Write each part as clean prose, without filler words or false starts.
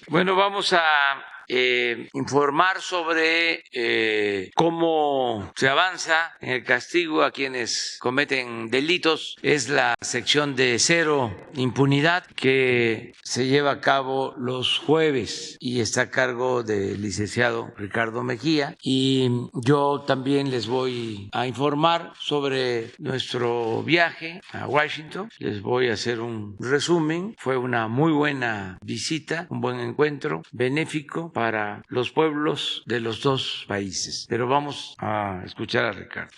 Bueno, vamos a informar sobre cómo se avanza en el castigo a quienes cometen delitos. Es la sección de cero impunidad que se lleva a cabo los jueves y está a cargo del licenciado Ricardo Mejía. Y yo también les voy a informar sobre nuestro viaje a Washington. Les voy a hacer un resumen. Fue una muy buena visita, un buen encuentro benéfico para los pueblos de los dos países. Pero vamos a escuchar a Ricardo.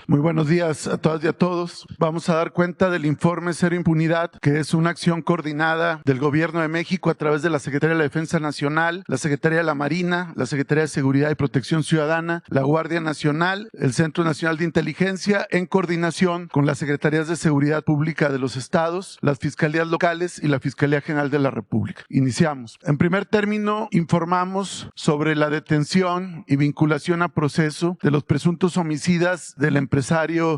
Muy buenos días a todas y a todos. Vamos a dar cuenta del informe Cero Impunidad, que es una acción coordinada del Gobierno de México a través de la Secretaría de la Defensa Nacional, la Secretaría de la Marina, la Secretaría de Seguridad y Protección Ciudadana, la Guardia Nacional, el Centro Nacional de Inteligencia, en coordinación con las Secretarías de Seguridad Pública de los estados, las Fiscalías locales y la Fiscalía General de la República. Iniciamos. En primer término, informamos sobre la detención y vinculación a proceso de los presuntos homicidas del empresario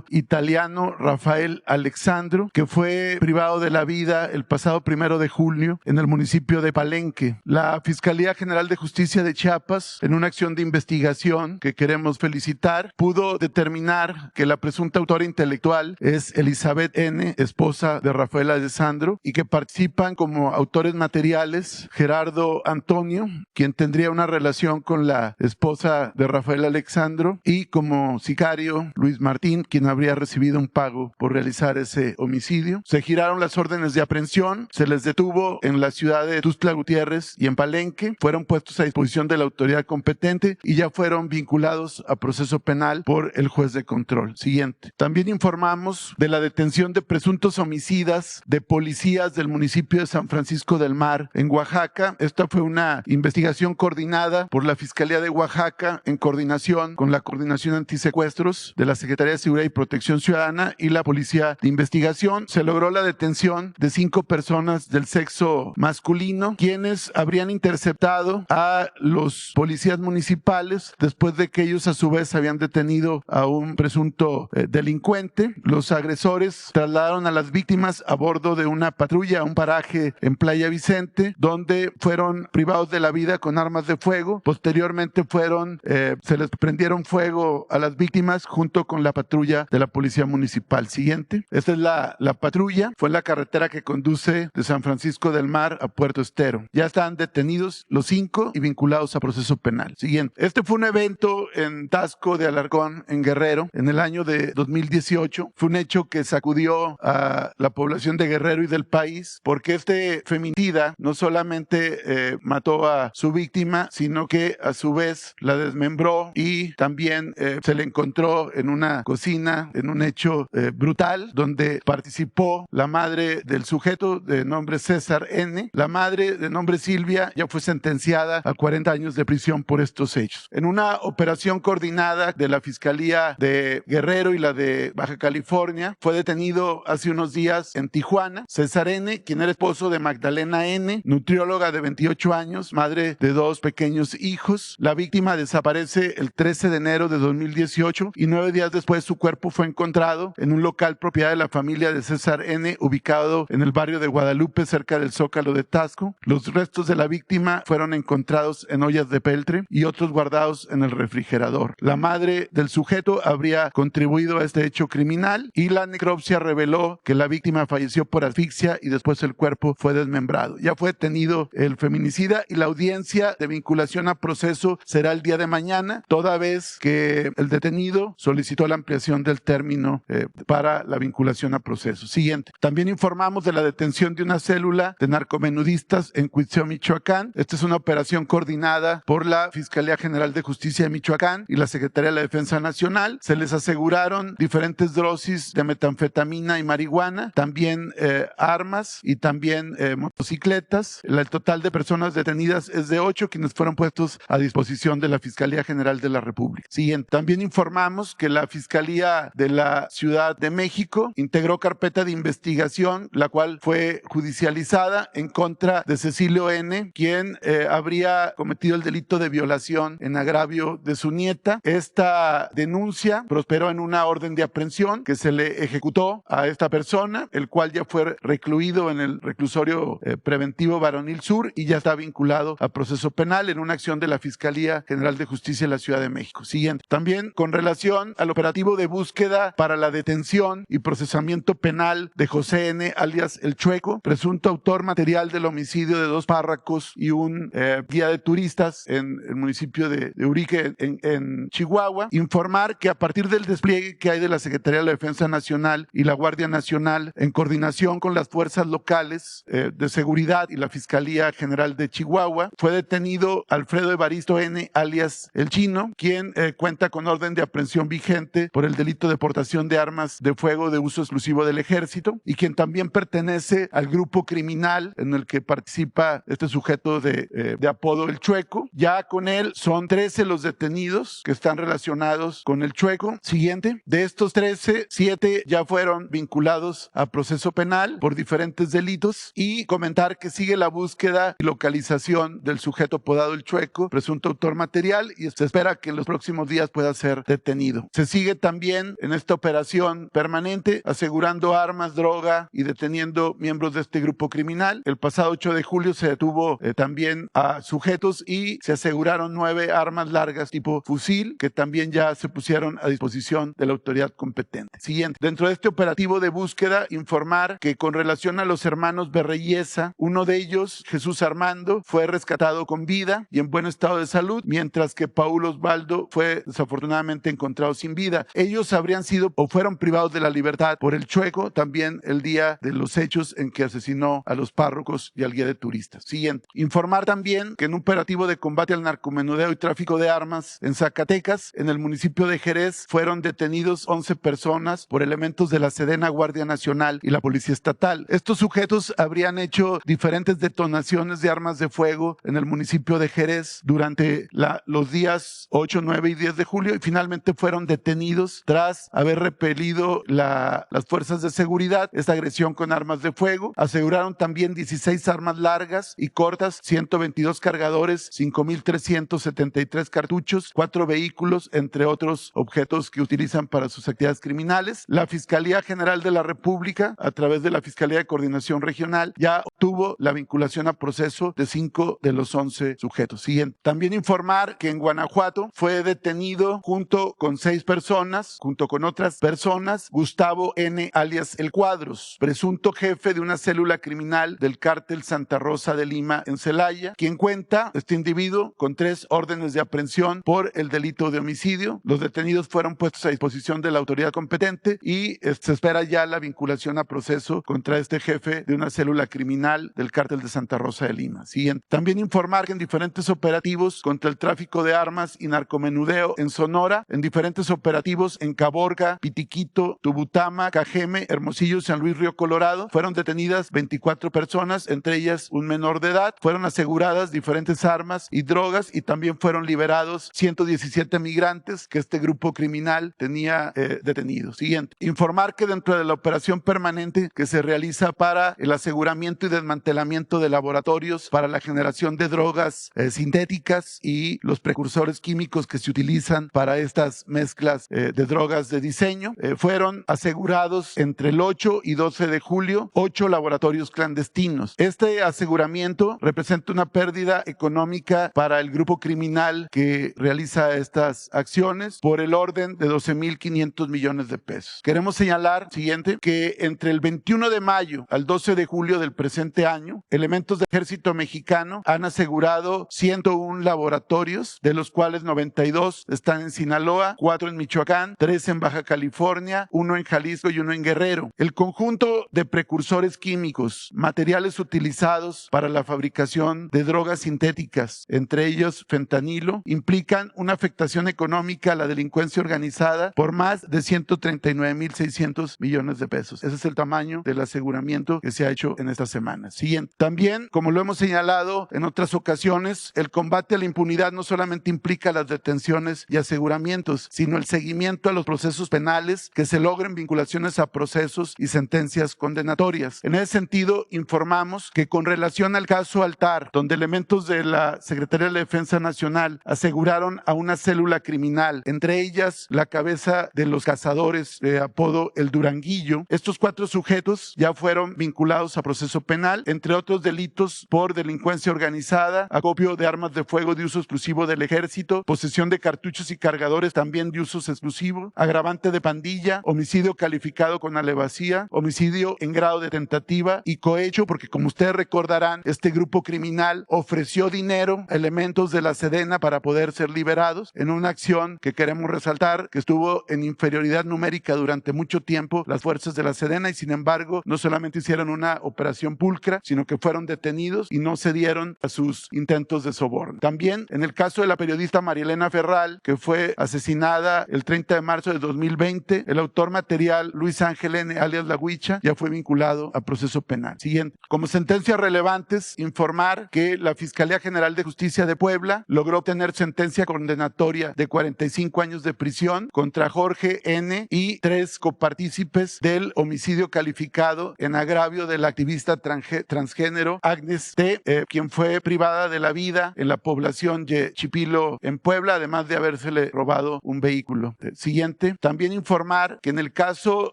italiano Rafael Alexandro, que fue privado de la vida el pasado 1 de julio en el municipio de Palenque. La Fiscalía General de Justicia de Chiapas, en una acción de investigación que queremos felicitar, pudo determinar que la presunta autora intelectual es Elizabeth N., esposa de Rafael Alexandro, y que participan como autores materiales Gerardo Antonio, quien tendría una relación con la esposa de Rafael Alexandro, y como sicario Luis Martín, quien habría recibido un pago por realizar ese homicidio. Se giraron las órdenes de aprehensión, se les detuvo en la ciudad de Tuxtla Gutiérrez y en Palenque, fueron puestos a disposición de la autoridad competente y ya fueron vinculados a proceso penal por el juez de control. Siguiente. También informamos de la detención de presuntos homicidas de policías del municipio de San Francisco del Mar, en Oaxaca. Esta fue una investigación coordinada por la Fiscalía de Oaxaca en coordinación con la Coordinación Antisecuestros de la Secretaría de Seguridad y Protección Ciudadana y la Policía de Investigación. Se logró la detención de 5 personas del sexo masculino, quienes habrían interceptado a los policías municipales después de que ellos a su vez habían detenido a un presunto delincuente. Los agresores trasladaron a las víctimas a bordo de una patrulla a un paraje en Playa Vicente, donde fueron privados de la vida con armas de fuego. Posteriormente se les prendieron fuego a las víctimas junto con la patrulla de la Policía Municipal. Siguiente. Esta es la patrulla. Fue en la carretera que conduce de San Francisco del Mar a Puerto Estero. Ya están detenidos los 5 y vinculados a proceso penal. Siguiente. Este fue un evento en Taxco de Alarcón, en Guerrero, en el año de 2018. Fue un hecho que sacudió a la población de Guerrero y del país, porque este feminicida no solamente mató a su víctima, sino que a su vez la desmembró y también se le encontró en una cocina, en un hecho brutal, donde participó la madre del sujeto de nombre César N. La madre de nombre Silvia ya fue sentenciada a 40 años de prisión por estos hechos. En una operación coordinada de la Fiscalía de Guerrero y la de Baja California, fue detenido hace unos días en Tijuana César N., quien era esposo de Magdalena N., nutrióloga de 28 años, madre de 2 pequeños hijos. La víctima desaparece el 13 de enero de 2018 y 9 días después su cuerpo fue encontrado en un local propiedad de la familia de César N., ubicado en el barrio de Guadalupe, cerca del Zócalo de Taxco. Los restos de la víctima fueron encontrados en ollas de peltre y otros guardados en el refrigerador. La madre del sujeto habría contribuido a este hecho criminal y la necropsia reveló que la víctima falleció por asfixia y después el cuerpo fue desmembrado. Ya fue detenido el feminicida y la audiencia de vinculación a proceso será el día de mañana, toda vez que el detenido solicitó la ampliación del término para la vinculación a proceso. Siguiente. También informamos de la detención de una célula de narcomenudistas en Cuitzeo, Michoacán. Esta es una operación coordinada por la Fiscalía General de Justicia de Michoacán y la Secretaría de la Defensa Nacional. Se les aseguraron diferentes dosis de metanfetamina y marihuana, también armas y también motocicletas. El total de personas detenidas es de 8, quienes fueron puestos a disposición de la Fiscalía General de la República. Siguiente. También informamos que la Fiscalía Fiscalía de la Ciudad de México integró carpeta de investigación, la cual fue judicializada en contra de Cecilio N., quien habría cometido el delito de violación en agravio de su nieta. Esta denuncia prosperó en una orden de aprehensión que se le ejecutó a esta persona, el cual ya fue recluido en el reclusorio preventivo Varonil Sur y ya está vinculado a proceso penal en una acción de la Fiscalía General de Justicia de la Ciudad de México. Siguiente. También con relación al operativo de búsqueda para la detención y procesamiento penal de José N., alias El Chueco, presunto autor material del homicidio de 2 párrocos y un guía de turistas en el municipio de Urique, en Chihuahua, informar que a partir del despliegue que hay de la Secretaría de la Defensa Nacional y la Guardia Nacional, en coordinación con las fuerzas locales de seguridad y la Fiscalía General de Chihuahua, fue detenido Alfredo Evaristo N., alias El Chino, quien cuenta con orden de aprehensión vigente por el delito de portación de armas de fuego de uso exclusivo del Ejército y quien también pertenece al grupo criminal en el que participa este sujeto de apodo El Chueco. Ya con él son 13 los detenidos que están relacionados con El Chueco. Siguiente. De estos 13, 7 ya fueron vinculados a proceso penal por diferentes delitos y comentar que sigue la búsqueda y localización del sujeto apodado El Chueco, presunto autor material, y se espera que en los próximos días pueda ser detenido. Se sigue también en esta operación permanente asegurando armas, droga y deteniendo miembros de este grupo criminal. El pasado 8 de julio se detuvo también a sujetos y se aseguraron 9 armas largas tipo fusil que también ya se pusieron a disposición de la autoridad competente. Siguiente. Dentro de este operativo de búsqueda, informar que con relación a los hermanos Berreyesa, uno de ellos, Jesús Armando, fue rescatado con vida y en buen estado de salud, mientras que Paulo Osvaldo fue desafortunadamente encontrado sin vida. Ellos habrían sido o fueron privados de la libertad por El Chueco también el día de los hechos en que asesinó a los párrocos y al guía de turistas. Siguiente. Informar también que en un operativo de combate al narcomenudeo y tráfico de armas en Zacatecas, en el municipio de Jerez, fueron detenidos 11 personas por elementos de la Sedena, Guardia Nacional y la Policía Estatal. Estos sujetos habrían hecho diferentes detonaciones de armas de fuego en el municipio de Jerez durante los días 8, 9 y 10 de julio y finalmente fueron detenidos tras haber repelido las fuerzas de seguridad esta agresión con armas de fuego. Aseguraron también 16 armas largas y cortas, 122 cargadores, 5,373 cartuchos, 4 vehículos, entre otros objetos que utilizan para sus actividades criminales. La Fiscalía General de la República, a través de la Fiscalía de Coordinación Regional, ya obtuvo la vinculación a proceso de 5 de los 11 sujetos. Siguiente. También informar que en Guanajuato fue detenido junto con 6 personas, junto con otras personas, Gustavo N., alias El Cuadros, presunto jefe de una célula criminal del cártel Santa Rosa de Lima en Celaya, quien cuenta, este individuo, con 3 órdenes de aprehensión por el delito de homicidio. Los detenidos fueron puestos a disposición de la autoridad competente y se espera ya la vinculación a proceso contra este jefe de una célula criminal del cártel de Santa Rosa de Lima. Siguiente. También informar que en diferentes operativos contra el tráfico de armas y narcomenudeo en Sonora, en diferentes operativos en Caborga, Pitiquito, Tubutama, Cajeme, Hermosillo, San Luis Río Colorado, fueron detenidas 24 personas, entre ellas un menor de edad. Fueron aseguradas diferentes armas y drogas y también fueron liberados 117 migrantes que este grupo criminal tenía detenidos. Siguiente. Informar que dentro de la operación permanente que se realiza para el aseguramiento y desmantelamiento de laboratorios para la generación de drogas sintéticas y los precursores químicos que se utilizan para estas mezclas de drogas de diseño, fueron asegurados entre el 8 y 12 de julio 8 laboratorios clandestinos. Este aseguramiento representa una pérdida económica para el grupo criminal que realiza estas acciones por el orden de 12,500 millones de pesos. Queremos señalar, siguiente, que entre el 21 de mayo al 12 de julio del presente año, elementos del Ejército Mexicano han asegurado 101 laboratorios, de los cuales 92 están en Sinaloa, 4 en Michoacán, 3 en Baja California, 1 en Jalisco y 1 en Guerrero. El conjunto de precursores químicos, materiales utilizados para la fabricación de drogas sintéticas, entre ellos fentanilo, implican una afectación económica a la delincuencia organizada por más de 139,600 millones de pesos. Ese es el tamaño del aseguramiento que se ha hecho en esta semana. semanas. Siguiente. También, como lo hemos señalado en otras ocasiones, el combate a la impunidad no solamente implica las detenciones y aseguramientos, sino el seguimiento a los procesos penales, que se logren vinculaciones a procesos y sentencias condenatorias. En ese sentido, informamos que con relación al caso Altar, donde elementos de la Secretaría de la Defensa Nacional aseguraron a una célula criminal, entre ellas la cabeza de los cazadores de apodo El Duranguillo, estos 4 sujetos ya fueron vinculados a proceso penal, entre otros delitos por delincuencia organizada, acopio de armas de fuego de uso exclusivo del ejército, posesión de cartuchos y cargadores también de uso exclusivo, agravante de pandilla, homicidio calificado con alevosía, homicidio en grado de tentativa y cohecho, porque como ustedes recordarán, este grupo criminal ofreció dinero a elementos de la Sedena para poder ser liberados en una acción que queremos resaltar, que estuvo en inferioridad numérica durante mucho tiempo las fuerzas de la Sedena y sin embargo no solamente hicieron una operación pulcra, sino que fueron detenidos y no cedieron a sus intentos de soborno. También en el caso de la periodista Marielena Ferral, que fue asesinada el 30 de marzo de 2020, el autor material Luis Ángel N., alias La Huicha, ya fue vinculado a proceso penal. Siguiente. Como sentencias relevantes, informar que la Fiscalía General de Justicia de Puebla logró obtener sentencia condenatoria de 45 años de prisión contra Jorge N. y 3 copartícipes del homicidio calificado en agravio de la activista transgénero Agnes T., quien fue privada de la vida en la población de Chipilo en Puebla, además de habérsele robado un vehículo. Siguiente. También informar que en el caso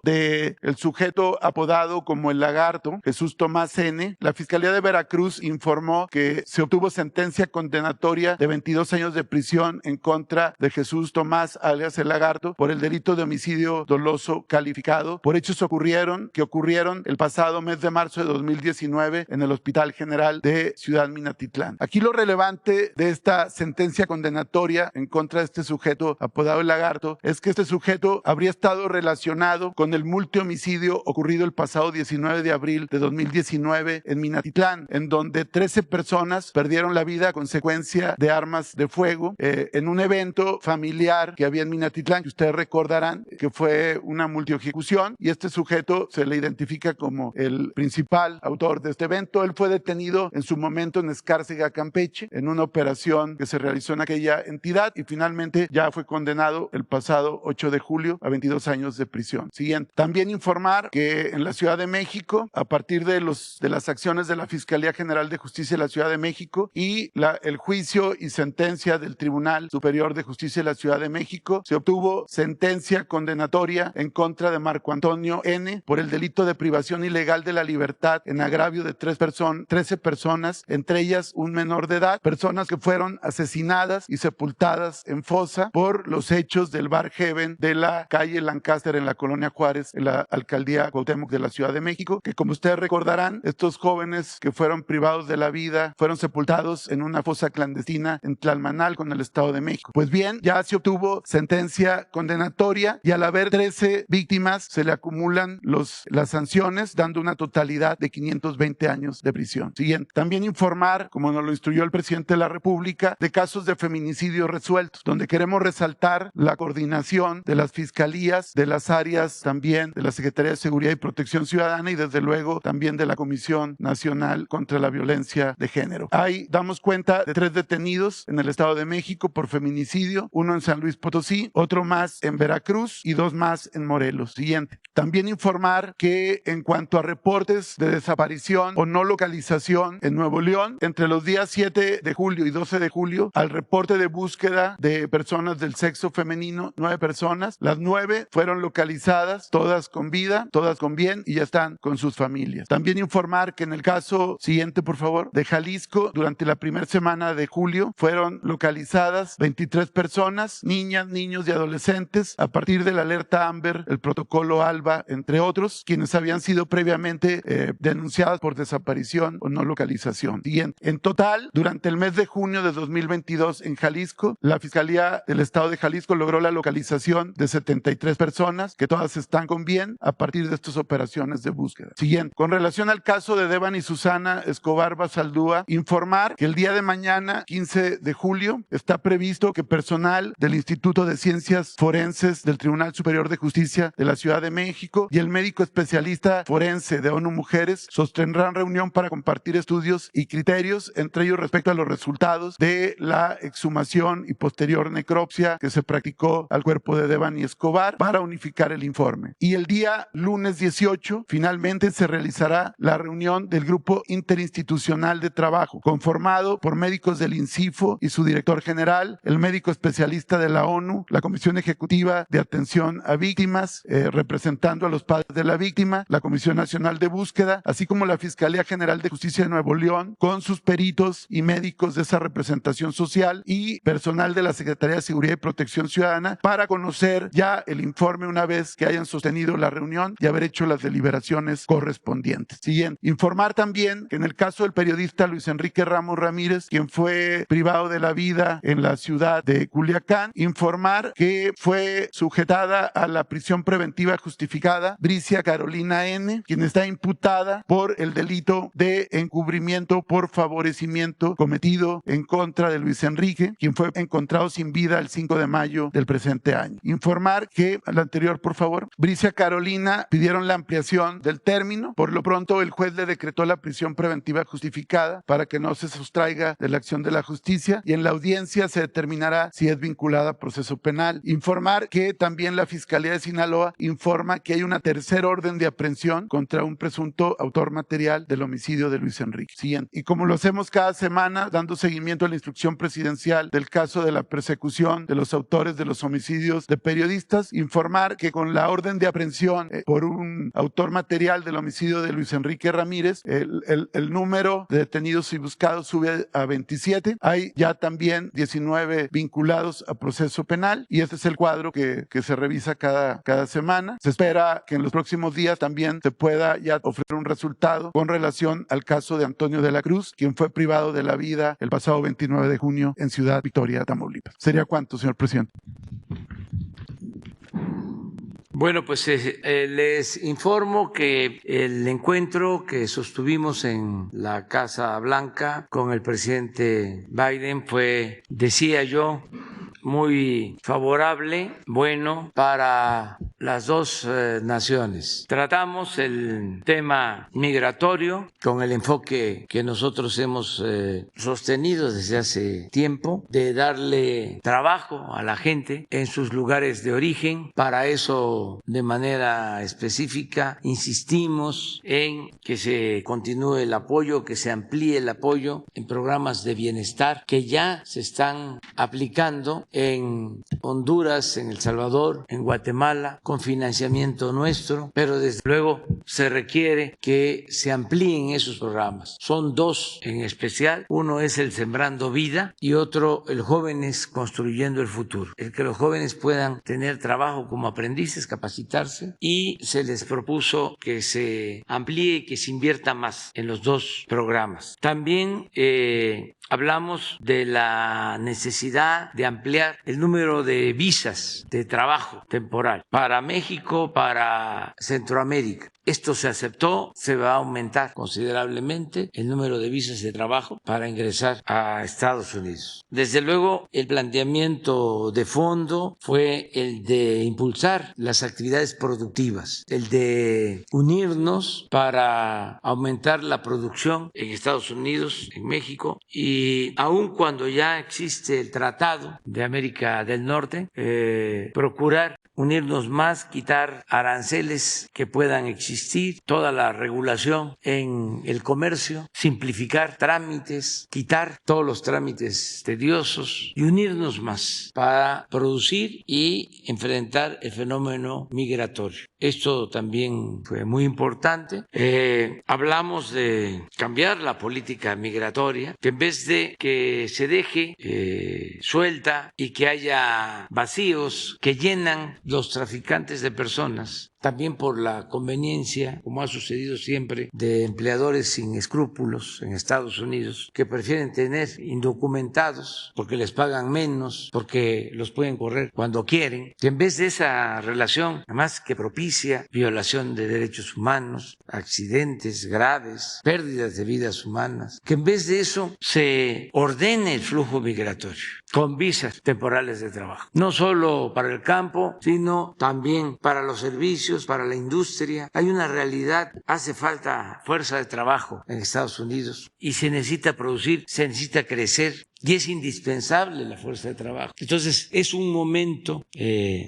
del sujeto apodado como el Lagarto, Jesús Tomás N., la Fiscalía de Veracruz informó que se obtuvo sentencia condenatoria de 22 años de prisión en contra de Jesús Tomás, alias el Lagarto, por el delito de homicidio doloso calificado por hechos que ocurrieron el pasado mes de marzo de 2019 en el Hospital General de Ciudad Minatitlán. Aquí lo relevante de esta sentencia condenatoria en contra de este sujeto apodado el Lagarto es que este sujeto habría estado relacionado con el multihomicidio ocurrido el pasado 19 de abril de 2019 en Minatitlán, en donde 13 personas perdieron la vida a consecuencia de armas de fuego en un evento familiar que había en Minatitlán, que ustedes recordarán que fue una multiejecución, y este sujeto se le identifica como el principal autor de este evento. Él fue detenido en su momento en Escárcega, Campeche, en una operación que se realizó en aquella entidad y finalmente ya fue condenado el pasado 8 de julio a 22 años de prisión. Siguiente. También informar que en la Ciudad de México, a partir de las acciones de la Fiscalía General de Justicia de la Ciudad de México y el juicio y sentencia del Tribunal Superior de Justicia de la Ciudad de México, se obtuvo sentencia condenatoria en contra de Marco Antonio N. por el delito de privación ilegal de la libertad en agravio de 13 personas, entre ellas un menor de edad, personas que fueron asesinadas y sepultadas en fosa por los hechos del Bar Heaven de la calle Lancaster en la Colonia Juárez, en la alcaldía Cuauhtémoc de la Ciudad de México, que como ustedes recordarán, estos jóvenes que fueron privados de la vida fueron sepultados en una fosa clandestina en Tlalmanal con el Estado de México. Pues bien, ya se obtuvo sentencia condenatoria y al haber 13 víctimas se le acumulan las sanciones, dando una totalidad de 520 años de prisión. Siguiente. También informar, como nos lo instruyó el presidente de la República, de casos de feminicidio resueltos, donde queremos resaltar la coordinación de las fiscalías, de las áreas también de la Secretaría de Seguridad y Protección Ciudadana y desde luego también de la Comisión Nacional contra la Violencia de Género. Ahí damos cuenta de 3 detenidos en el Estado de México por feminicidio, uno en San Luis Potosí, otro más en Veracruz y 2 más en Morelos. Siguiente. También informar que en cuanto a reportes de desaparición o no localización en Nuevo León, entre los días 7 de julio y 12 de julio, al reporte de búsqueda de personas del sexo femenino, 9 personas, las 9 fueron localizadas, todas con vida, todas con bien y ya están con sus familias. También informar que en el caso siguiente, por favor, de Jalisco, durante la primera semana de julio fueron localizadas 23 personas, niñas, niños y adolescentes, a partir de la alerta Amber, el protocolo ALBA, entre otros, quienes habían sido previamente denunciadas por desaparición o no localización. Siguiente. En total, durante el mes de junio de 2022 en Jalisco, la Fiscalía del Estado de Jalisco logró la localización de 73 personas, que todas están con bien a partir de estas operaciones de búsqueda. Siguiente. Con relación al caso de Devan y Susana Escobar Basaldúa, informar que el día de mañana, 15 de julio, está previsto que personal del Instituto de Ciencias Forenses del Tribunal Superior de Justicia de la Ciudad de México y el médico especialista forense de ONU Mujeres sostendrán reunión para compartir estudios y criterios, entre ellos respecto a los resultados de la exhumación y posterior necropsia que se practicó al cuerpo de Devani Escobar para unificar el informe. Y el día lunes 18, finalmente se realizará la reunión del Grupo Interinstitucional de Trabajo, conformado por médicos del INCIFO y su director general, el médico especialista de la ONU, la Comisión Ejecutiva de Atención a Víctimas, representando a los padres de la víctima, la Comisión Nacional de Búsqueda, así como la Fiscalía General de Justicia de Nuevo León, con sus peritos y médicos de esa representación social y personal de la Secretaría de Seguridad y Protección Ciudadana, para conocer ya el informe una vez que hayan sostenido la reunión y haber hecho las deliberaciones correspondientes. Siguiente, informar también que en el caso del periodista Luis Enrique Ramos Ramírez, quien fue privado de la vida en la ciudad de Culiacán, informar que fue sujetada a la prisión preventiva justificada Bricia Carolina N., quien está imputada por el delito de encubrimiento por favorecimiento cometido en contra de Luis Enrique, quien fue encontrado sin vida el 5 de mayo del presente año. Informar que, al anterior, por favor, Bricia Carolina pidieron la ampliación del término. Por lo pronto, el juez le decretó la prisión preventiva justificada para que no se sustraiga de la acción de la justicia, y en la audiencia se determinará si es vinculada a proceso penal. Informar que también la Fiscalía de Sinaloa informa que hay una tercera orden de aprehensión contra un presunto autor material del homicidio de Luis Enrique. Siguiente. Y como lo hacemos cada semana, dando seguimiento a la instrucción presidencial del caso de la persecución de los autores de los homicidios de periodistas, informar que con la orden de aprehensión por un autor material del homicidio de Luis Enrique Ramírez, el número de detenidos y buscados sube a 27. Hay ya también 19 vinculados a proceso penal, y este es el cuadro que se revisa cada semana. Se espera que en los próximos días también se pueda ya ofrecer un resultado con relación al caso de Antonio de la Cruz, quien fue privado de la vida el pasado 29 de junio en Ciudad Victoria, Tamaulipas. ¿Sería cuánto, señor presidente? Bueno, pues les informo que el encuentro que sostuvimos en la Casa Blanca con el presidente Biden fue, decía yo, muy favorable, bueno para las dos naciones. Tratamos el tema migratorio con el enfoque que nosotros hemos sostenido desde hace tiempo, de darle trabajo a la gente en sus lugares de origen. Para eso, de manera específica, insistimos en que se continúe el apoyo, que se amplíe el apoyo en programas de bienestar que ya se están aplicando en Honduras, en El Salvador, en Guatemala, con financiamiento nuestro, pero desde luego se requiere que se amplíen esos programas. Son dos en especial, uno es el Sembrando Vida y otro el Jóvenes Construyendo el Futuro, el que los jóvenes puedan tener trabajo como aprendices, capacitarse, y se les propuso que se amplíe y que se invierta más en los dos programas. También hablamos de la necesidad de ampliar el número de visas de trabajo temporal para México, para Centroamérica. Esto se aceptó, se va a aumentar considerablemente el número de visas de trabajo para ingresar a Estados Unidos. Desde luego, el planteamiento de fondo fue el de impulsar las actividades productivas, el de unirnos para aumentar la producción en Estados Unidos, en México, y aun cuando ya existe el Tratado de América del Norte, procurar unirnos más, quitar aranceles que puedan existir, toda la regulación en el comercio, simplificar trámites, quitar todos los trámites tediosos y unirnos más para producir y enfrentar el fenómeno migratorio. Esto también fue muy importante. Hablamos de cambiar la política migratoria, que en vez de que se deje suelta y que haya vacíos que llenan los traficantes de personas, también por la conveniencia, como ha sucedido siempre, de empleadores sin escrúpulos en Estados Unidos, que prefieren tener indocumentados porque les pagan menos, porque los pueden correr cuando quieren, que en vez de esa relación, además que propicia violación de derechos humanos, accidentes graves, pérdidas de vidas humanas, que en vez de eso se ordene el flujo migratorio con visas temporales de trabajo, no solo para el campo, sino también para los servicios, beneficios para la industria. Hay una realidad, hace falta fuerza de trabajo en Estados Unidos y se necesita producir, se necesita crecer. Y es indispensable la fuerza de trabajo. Entonces, es un momento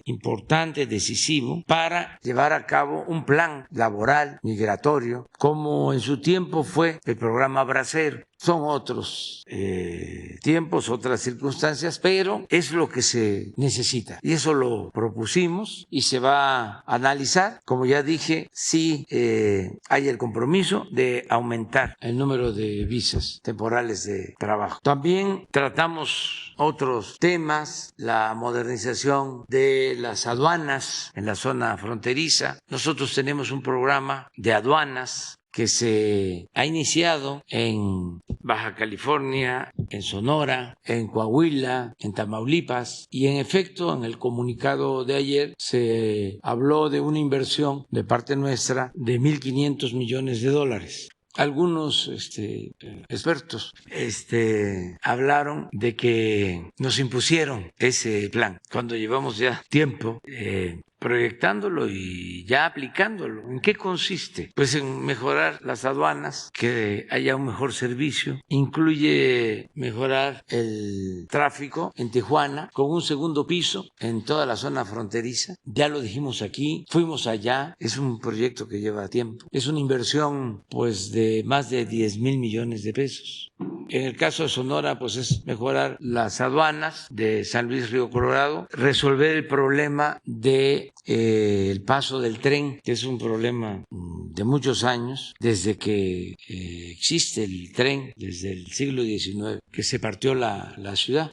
importante, decisivo, para llevar a cabo un plan laboral, migratorio, como en su tiempo fue el programa Bracero. Son otros tiempos, otras circunstancias, pero es lo que se necesita. Y eso lo propusimos y se va a analizar. Como ya dije, sí hay el compromiso de aumentar el número de visas temporales de trabajo. También tratamos otros temas, la modernización de las aduanas en la zona fronteriza. Nosotros tenemos un programa de aduanas que se ha iniciado en Baja California, en Sonora, en Coahuila, en Tamaulipas, y en efecto en el comunicado de ayer se habló de una inversión de parte nuestra de $1,500 millones. Algunos expertos hablaron de que nos impusieron ese plan cuando llevamos ya tiempo proyectándolo y ya aplicándolo. ¿En qué consiste? Pues en mejorar las aduanas, que haya un mejor servicio, incluye mejorar el tráfico en Tijuana con un segundo piso en toda la zona fronteriza. Ya lo dijimos aquí, fuimos allá, es un proyecto que lleva tiempo. Es una inversión pues de más de 10,000 millones de pesos. En el caso de Sonora, pues es mejorar las aduanas de San Luis Río Colorado, resolver el problema de el paso del tren, que es un problema de muchos años, desde que existe el tren, desde el siglo XIX, que se partió la ciudad.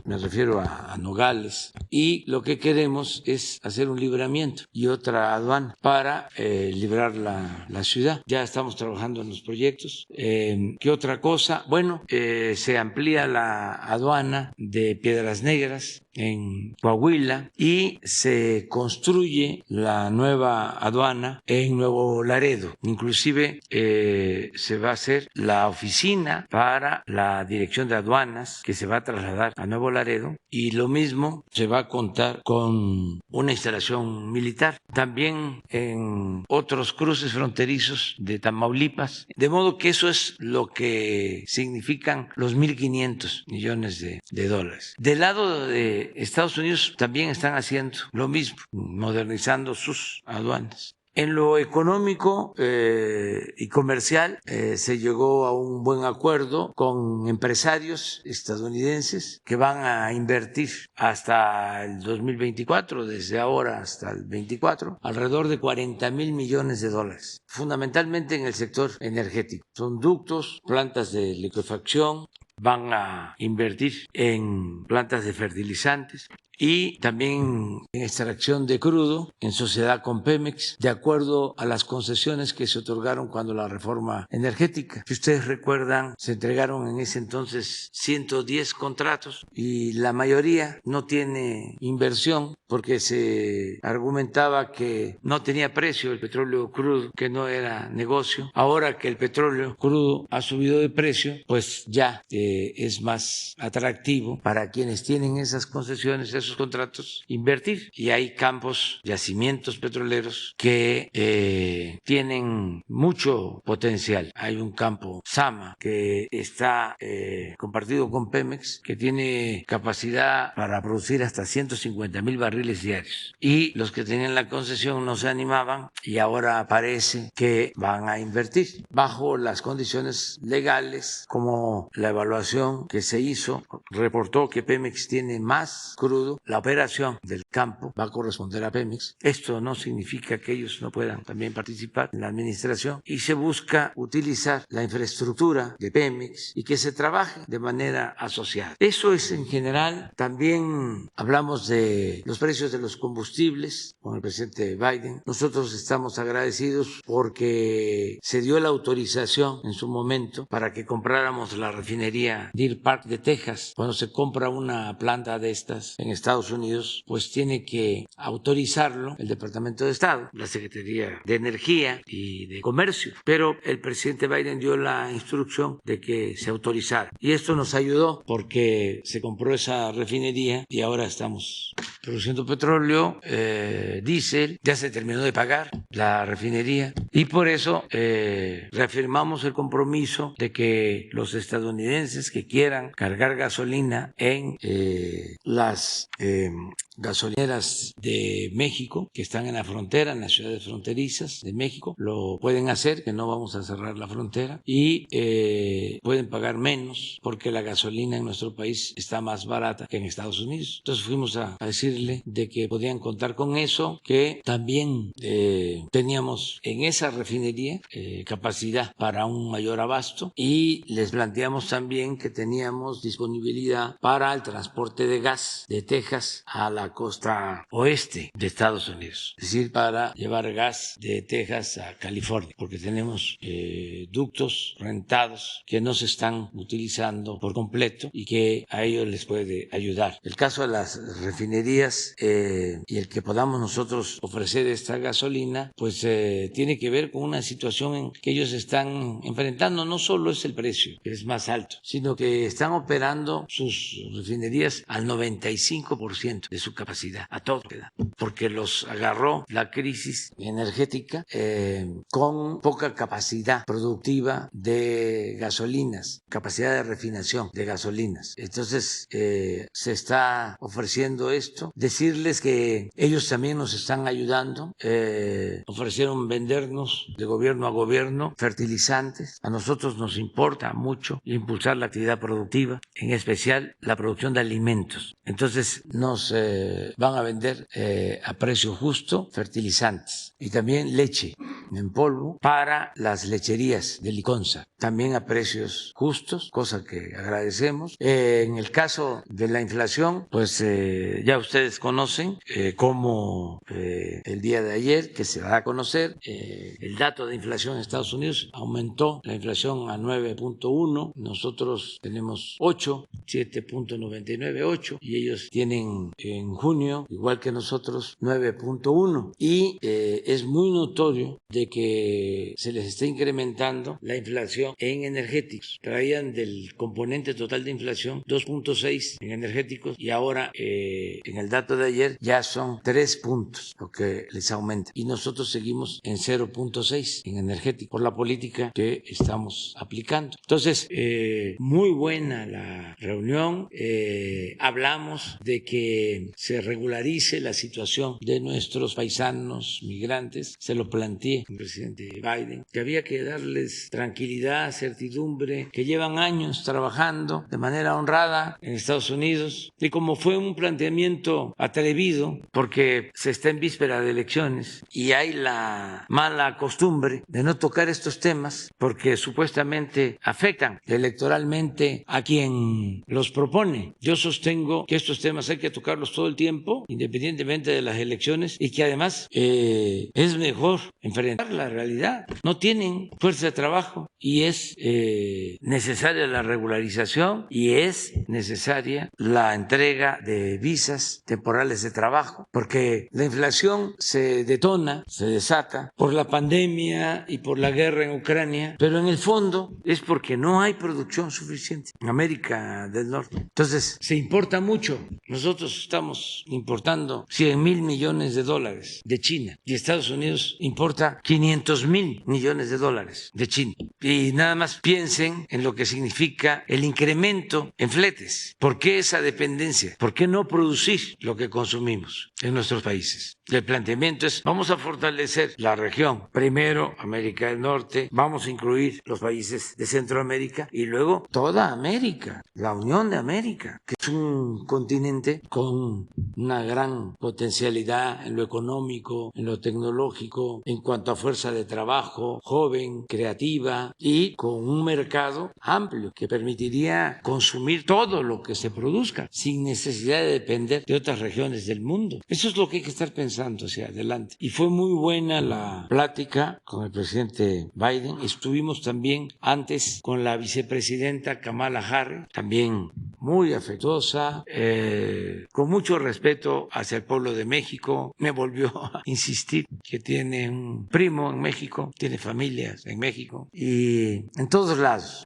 Me refiero a Nogales, y lo que queremos es hacer un libramiento y otra aduana para librar la ciudad. Ya estamos trabajando en los proyectos. ¿Qué otra cosa? Bueno, se amplía la aduana de Piedras Negras en Coahuila y se construye la nueva aduana en Nuevo Laredo. Inclusive se va a hacer la oficina para la dirección de aduanas que se va a trasladar a Nuevo Laredo, y lo mismo se va a contar con una instalación militar también en otros cruces fronterizos de Tamaulipas, de modo que eso es lo que significan los 1,500 millones de dólares. Del lado de Estados Unidos también están haciendo lo mismo, modernizando sus aduanas. En lo económico y comercial se llegó a un buen acuerdo con empresarios estadounidenses que van a invertir hasta el 2024, desde ahora hasta el 24, alrededor de 40,000 millones de dólares, fundamentalmente en el sector energético. Son ductos, plantas de liquefacción, van a invertir en plantas de fertilizantes y también en extracción de crudo en sociedad con Pemex, de acuerdo a las concesiones que se otorgaron cuando la reforma energética. Si ustedes recuerdan, se entregaron en ese entonces 110 contratos y la mayoría no tiene inversión porque se argumentaba que no tenía precio el petróleo crudo, que no era negocio. Ahora que el petróleo crudo ha subido de precio, pues ya es más atractivo para quienes tienen esas concesiones, esos contratos, invertir. Y hay campos, yacimientos petroleros que tienen mucho potencial. Hay un campo Sama que está compartido con Pemex, que tiene capacidad para producir hasta 150,000 barriles diarios. Y los que tenían la concesión no se animaban y ahora parece que van a invertir bajo las condiciones legales, como la evaluación que se hizo reportó que Pemex tiene más crudo. La operación del campo va a corresponder a Pemex. Esto no significa que ellos no puedan también participar en la administración, y se busca utilizar la infraestructura de Pemex y que se trabaje de manera asociada. Eso es en general. También hablamos de los precios de los combustibles con el presidente Biden. Nosotros estamos agradecidos porque se dio la autorización en su momento para que compráramos la refinería Deer Park de Texas. Cuando se compra una planta de estas en Estados Unidos, pues tiene que autorizarlo el Departamento de Estado, la Secretaría de Energía y de Comercio. Pero el presidente Biden dio la instrucción de que se autorizara. Y esto nos ayudó porque se compró esa refinería y ahora estamos produciendo petróleo, diésel, ya se terminó de pagar la refinería y por eso reafirmamos el compromiso de que los estadounidenses que quieran cargar gasolina en las gasolineras de México que están en la frontera, en las ciudades fronterizas de México, lo pueden hacer, que no vamos a cerrar la frontera y pueden pagar menos porque la gasolina en nuestro país está más barata que en Estados Unidos. Entonces fuimos a decirle de que podían contar con eso, que también teníamos en esa refinería capacidad para un mayor abasto y les planteamos también que teníamos disponibilidad para el transporte de gas de Texas a la costa oeste de Estados Unidos, es decir, para llevar gas de Texas a California, porque tenemos ductos rentados que no se están utilizando por completo y que a ellos les puede ayudar. El caso de las refinerías y el que podamos nosotros ofrecer esta gasolina, pues tiene que ver con una situación en que ellos están enfrentando. No solo es el precio, que es más alto, sino que están operando sus refinerías al 95% de su capacidad, a todo, porque los agarró la crisis energética con poca capacidad productiva de gasolinas, capacidad de refinación de gasolinas. Entonces se está ofreciendo esto. Decirles que ellos también nos están ayudando. Ofrecieron vendernos de gobierno a gobierno fertilizantes. A nosotros nos importa mucho impulsar la actividad productiva, en especial la producción de alimentos. Entonces nos van a vender a precio justo fertilizantes y también leche en polvo para las lecherías de Liconza, también a precios justos, cosa que agradecemos. En el caso de la inflación, pues ya ustedes conocen cómo el día de ayer, que se va a conocer, el dato de inflación en Estados Unidos aumentó la inflación a 9.1, nosotros tenemos 8, 7.99, 8, y ellos tienen en junio, igual que nosotros, 9.1, y es muy notorio de que se les está incrementando la inflación en energéticos. Traían del componente total de inflación 2.6 en energéticos y ahora en el dato de ayer ya son 3 puntos lo que les aumenta y nosotros seguimos en 0.6 en energéticos por la política que estamos aplicando. Entonces, muy buena la reunión. Hablamos de que se regularice la situación de nuestros paisanos migrantes. Se lo planteé al presidente Biden, que había que darles tranquilidad, certidumbre, que llevan años trabajando de manera honrada en Estados Unidos. Y como fue un planteamiento atrevido, porque se está en víspera de elecciones y hay la mala costumbre de no tocar estos temas porque supuestamente afectan electoralmente a quien los propone. Yo sostengo que estos temas hay que tocarlos todo el tiempo, independientemente de las elecciones, y que además es mejor enfrentar la realidad. No tienen fuerza de trabajo y es necesaria la regularización y es necesaria la entrega de visas temporales de trabajo, porque la inflación se detona, se desata por la pandemia y por la guerra en Ucrania, pero en el fondo es porque no hay producción suficiente en América del Norte. Entonces, se importa mucho. Nosotros estamos importando 100,000 millones de dólares de China y Estados Unidos importa 500,000 millones de dólares de China. Y nada más piensen en lo que significa el incremento en fletes. ¿Por qué esa dependencia? ¿Por qué no producir lo que consumimos en nuestros países? El planteamiento es, vamos a fortalecer la región. Primero, América del Norte, vamos a incluir los países de Centroamérica y luego toda América, la Unión de América, que es un continente con una gran potencialidad en lo económico, en lo tecnológico, en cuanto a fuerza de trabajo, joven, creativa y con un mercado amplio que permitiría consumir todo lo que se produzca sin necesidad de depender de otras regiones del mundo. Eso es lo que hay que estar pensando hacia adelante. Y fue muy buena la plática con el presidente Biden. Estuvimos también antes con la vicepresidenta Kamala Harris, también muy afectuosa, con mucho respeto hacia el pueblo de México. Me volvió a insistir que tiene un primo en México, tiene familias en México y en todos lados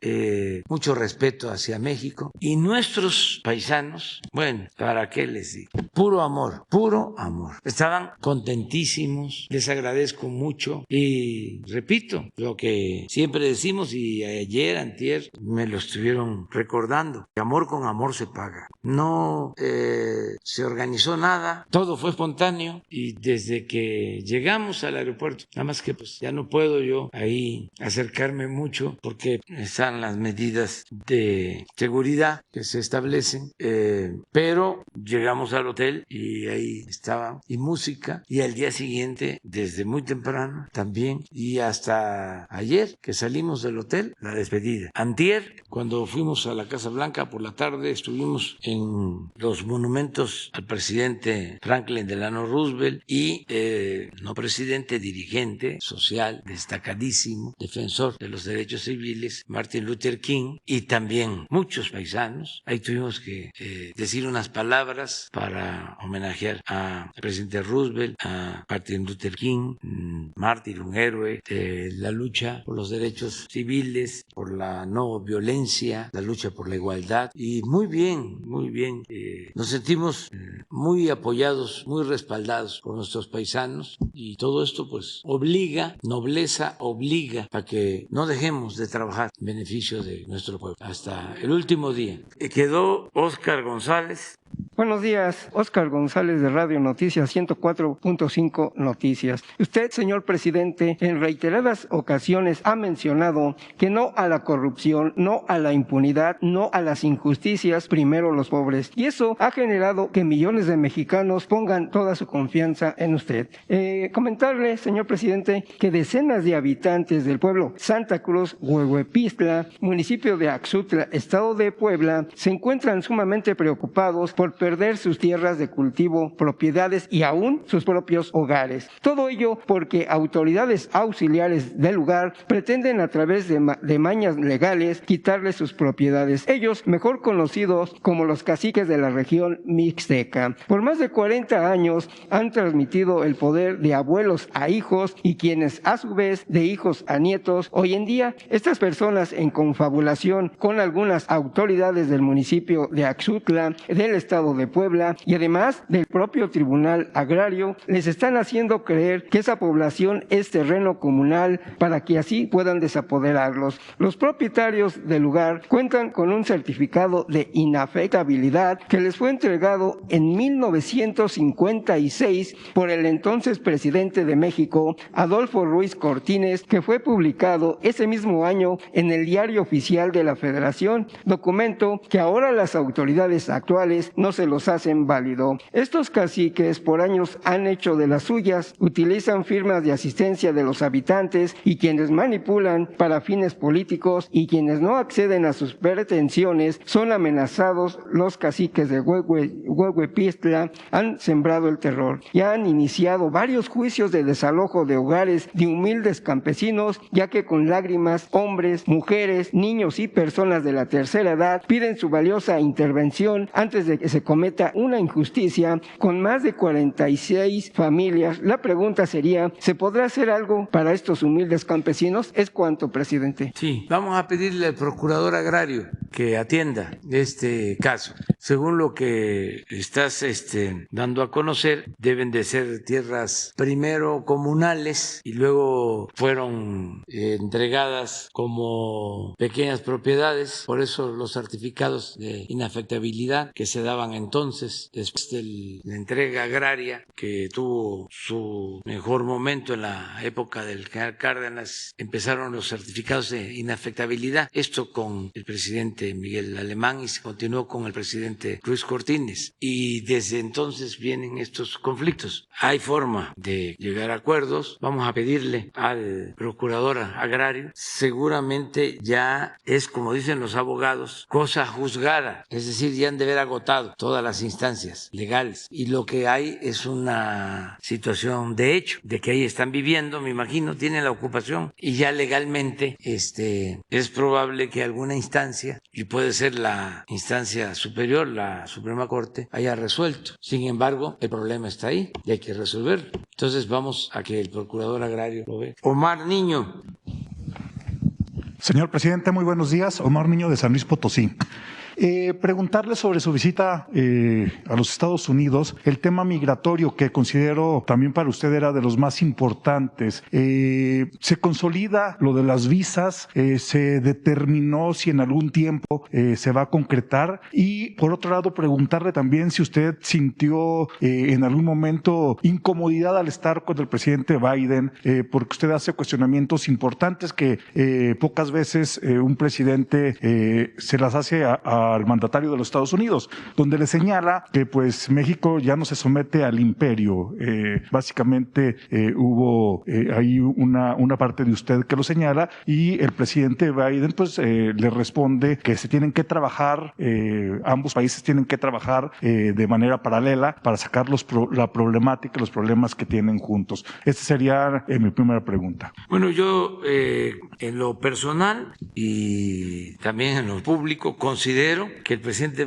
mucho respeto hacia México. Y nuestros paisanos, bueno, ¿para qué les digo? Puro amor, puro amor. Estaban contentísimos, les agradezco mucho y repito lo que siempre decimos y ayer, antier, me lo estuvieron recordando. Amor con amor se paga. No se organizó nada, todo fue espontáneo y desde que llegamos al aeropuerto, nada más que pues ya no puedo yo ahí acercarme mucho porque están las medidas de seguridad que se establecen, pero llegamos al hotel y ahí estaba, y música, y al día siguiente desde muy temprano también, y hasta ayer que salimos del hotel, la despedida. Antier, cuando fuimos a la Casa Blanca por la tarde, estuvimos en los monumentos al presidente Franklin Delano Roosevelt y no presidente, dirigente social destacadísimo, defensor de los derechos civiles, Martin Luther King, y también muchos paisanos. Ahí tuvimos que decir unas palabras para homenajear al presidente Roosevelt, a Martin Luther King, mártir, un héroe de la lucha por los derechos civiles, por la no violencia, la lucha por la igualdad. Y muy bien, nos sentimos muy apoyados, muy respaldados por nuestros paisanos, y todo esto pues obliga, nobleza obliga a que no dejemos de trabajar en beneficio de nuestro pueblo hasta el último día. Quedó Óscar González. Buenos días, Óscar González de Radio Noticias 104.5 Noticias. Usted, señor presidente, en reiteradas ocasiones ha mencionado que no a la corrupción, no a la impunidad, no a las injusticias, primero los pobres. Y eso ha generado que millones de mexicanos pongan toda su confianza en usted. Comentarle, señor presidente, que decenas de habitantes del pueblo Santa Cruz, Huehuepistla, municipio de Axutla, estado de Puebla, se encuentran sumamente preocupados por perder sus tierras de cultivo, propiedades y aún sus propios hogares. Todo ello porque autoridades auxiliares del lugar pretenden a través de mañas legales quitarles sus propiedades. Ellos, mejor conocidos como los caciques de la región mixteca. Por más de 40 años han transmitido el poder de abuelos a hijos y quienes a su vez de hijos a nietos. Hoy en día, estas personas en confabulación con algunas autoridades del municipio de Axutla, del estado de Puebla y además del propio Tribunal Agrario, les están haciendo creer que esa población es terreno comunal para que así puedan desapoderarlos. Los propietarios del lugar cuentan con un certificado de inafectabilidad que les fue entregado en 1956 por el entonces presidente de México, Adolfo Ruiz Cortines, que fue publicado ese mismo año en el Diario Oficial de la Federación, documento que ahora las autoridades actuales no se los hacen válido. Estos caciques por años han hecho de las suyas, utilizan firmas de asistencia de los habitantes y quienes manipulan para fines políticos, y quienes no acceden a sus pretensiones son amenazados. Los caciques de Huehuepistla han sembrado el terror y han iniciado varios juicios de desalojo de hogares de humildes campesinos, ya que con lágrimas hombres, mujeres, niños y personas de la tercera edad piden su valiosa intervención antes de que se cometa una injusticia con más de 46 familias. La pregunta sería, ¿se podrá hacer algo para estos humildes campesinos? Es cuanto, presidente. Sí, vamos a pedirle al procurador agrario que atienda este caso. Según lo que estás dando a conocer, deben de ser tierras primero comunales y luego fueron entregadas como pequeñas propiedades, por eso los certificados de inafectabilidad que se daban entonces, después de la entrega agraria que tuvo su mejor momento en la época del general Cárdenas, empezaron los certificados de inafectabilidad, esto con el presidente Miguel Alemán y se continuó con el presidente Ruiz Cortines, y desde entonces vienen estos conflictos. Hay forma de llegar a acuerdos, vamos a pedirle al procurador agrario, seguramente ya es, como dicen los abogados, cosa juzgada, es decir, ya han de haber agotado todas las instancias legales y lo que hay es una situación de hecho, de que ahí están viviendo, me imagino, tienen la ocupación y ya legalmente es probable que alguna instancia y puede ser la instancia superior, la Suprema Corte, haya resuelto. Sin embargo, el problema está ahí y hay que resolverlo. Entonces vamos a que el Procurador Agrario lo vea. Omar Niño. Señor presidente, muy buenos días. Omar Niño de San Luis Potosí. Preguntarle sobre su visita a los Estados Unidos, el tema migratorio que considero también para usted era de los más importantes. ¿Se consolida lo de las visas? ¿Se determinó si en algún tiempo se va a concretar? Y por otro lado, preguntarle también si usted sintió en algún momento incomodidad al estar con el presidente Biden, porque usted hace cuestionamientos importantes que pocas veces un presidente se las hace al mandatario de los Estados Unidos, donde le señala que pues México ya no se somete al imperio. Básicamente hubo ahí una parte de usted que lo señala y el presidente Biden pues le responde que se tienen que trabajar, ambos países tienen que trabajar de manera paralela para sacar la problemática, los problemas que tienen juntos. Esta sería mi primera pregunta. Bueno, yo en lo personal y también en lo público considero que el presidente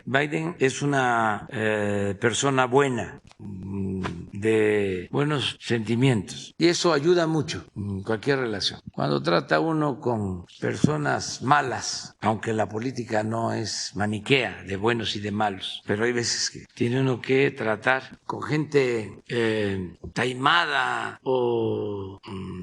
Biden es una persona buena, de buenos sentimientos, y eso ayuda mucho en cualquier relación. Cuando trata uno con personas malas, aunque la política no es maniquea de buenos y de malos, pero hay veces que tiene uno que tratar con gente taimada o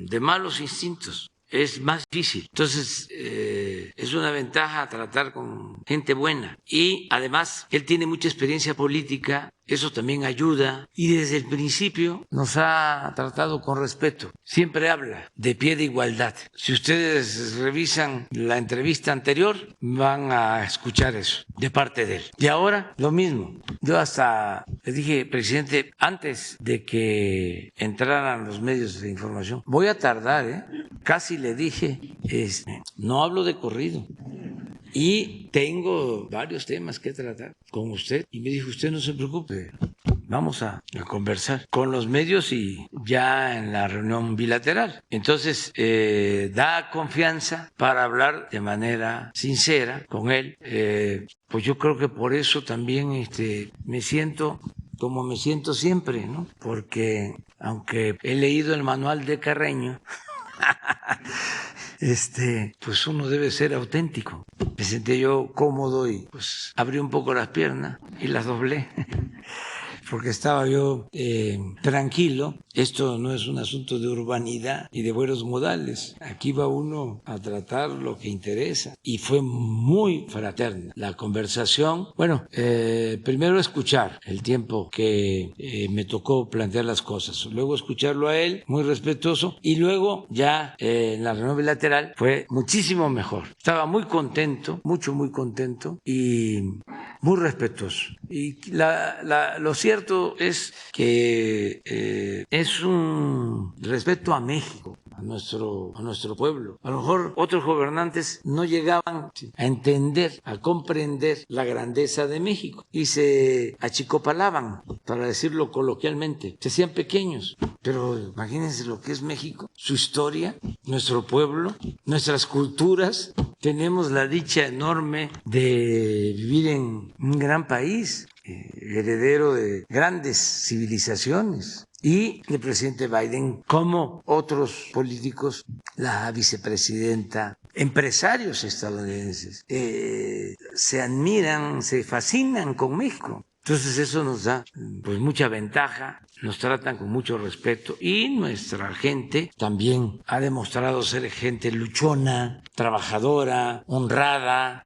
de malos instintos, es más difícil. Entonces, es una ventaja tratar con gente buena. Y además, él tiene mucha experiencia política, eso también ayuda. Y desde el principio nos ha tratado con respeto. Siempre habla de pie de igualdad. Si ustedes revisan la entrevista anterior, van a escuchar eso de parte de él. Y ahora, lo mismo. Yo hasta le dije, presidente, antes de que entraran los medios de información, voy a tardar, Casi le dije, no hablo de corrido y tengo varios temas que tratar con usted. Y me dijo, usted no se preocupe, vamos a conversar con los medios y ya en la reunión bilateral. Entonces, da confianza para hablar de manera sincera con él. Pues yo creo que por eso también me siento como me siento siempre, ¿no? Porque aunque he leído el manual de Carreño, pues uno debe ser auténtico. Me senté yo cómodo y pues abrí un poco las piernas y las doblé porque estaba yo tranquilo. Esto no es un asunto de urbanidad y de buenos modales. Aquí va uno a tratar lo que interesa. Y fue muy fraterna la conversación. Bueno, primero escuchar el tiempo que me tocó plantear las cosas. Luego escucharlo a él, muy respetuoso. Y luego ya en la reunión bilateral fue muchísimo mejor. Estaba muy contento, muy contento y muy respetuoso. Y lo cierto es que es un respeto a México, a nuestro pueblo. A lo mejor otros gobernantes no llegaban a entender, a comprender la grandeza de México y se achicopalaban, para decirlo coloquialmente, se hacían pequeños. Pero imagínense lo que es México, su historia, nuestro pueblo, nuestras culturas. Tenemos la dicha enorme de vivir en un gran país, heredero de grandes civilizaciones. Y el presidente Biden, como otros políticos, la vicepresidenta, empresarios estadounidenses, se admiran, se fascinan con México. Entonces eso nos da pues mucha ventaja, nos tratan con mucho respeto y nuestra gente también ha demostrado ser gente luchona, trabajadora, honrada,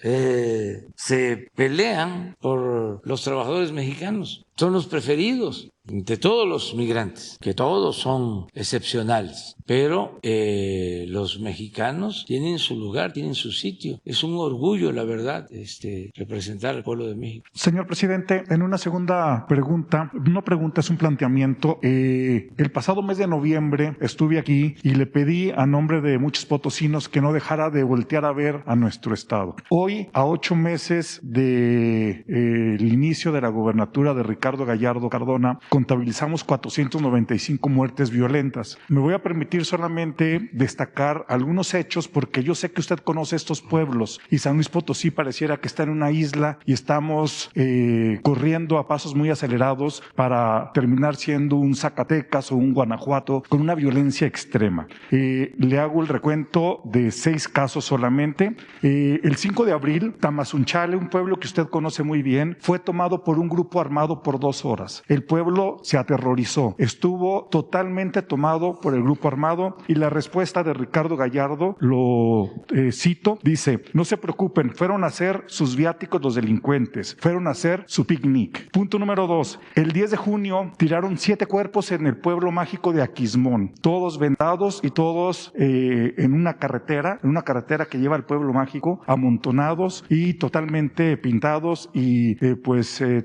se pelean por los trabajadores mexicanos, son los preferidos de todos los migrantes, que todos son excepcionales, pero los mexicanos tienen su lugar, tienen su sitio. Es un orgullo, la verdad, representar al pueblo de México. Señor presidente, en una segunda pregunta, no pregunta, es un planteamiento. señalamiento. El pasado mes de noviembre estuve aquí y le pedí a nombre de muchos potosinos que no dejara de voltear a ver a nuestro estado. Hoy, a 8 meses del inicio de la gobernatura de Ricardo Gallardo Cardona, contabilizamos 495 muertes violentas. Me voy a permitir solamente destacar algunos hechos porque yo sé que usted conoce estos pueblos y San Luis Potosí pareciera que está en una isla y estamos corriendo a pasos muy acelerados para terminar siendo un Zacatecas o un Guanajuato con una violencia extrema. Le hago el recuento de 6 casos solamente. El 5 de abril, Tamazunchale, un pueblo que usted conoce muy bien, fue tomado por un grupo armado por 2 horas. El pueblo se aterrorizó, estuvo totalmente tomado por el grupo armado y la respuesta de Ricardo Gallardo, lo cito, dice: no se preocupen, fueron a hacer sus viáticos los delincuentes, fueron a hacer su picnic. Punto número 2, el 10 de junio tiraron 7 cuerpos en el pueblo mágico de Aquismón, todos vendados y todos en una carretera que lleva al pueblo mágico, amontonados y totalmente pintados y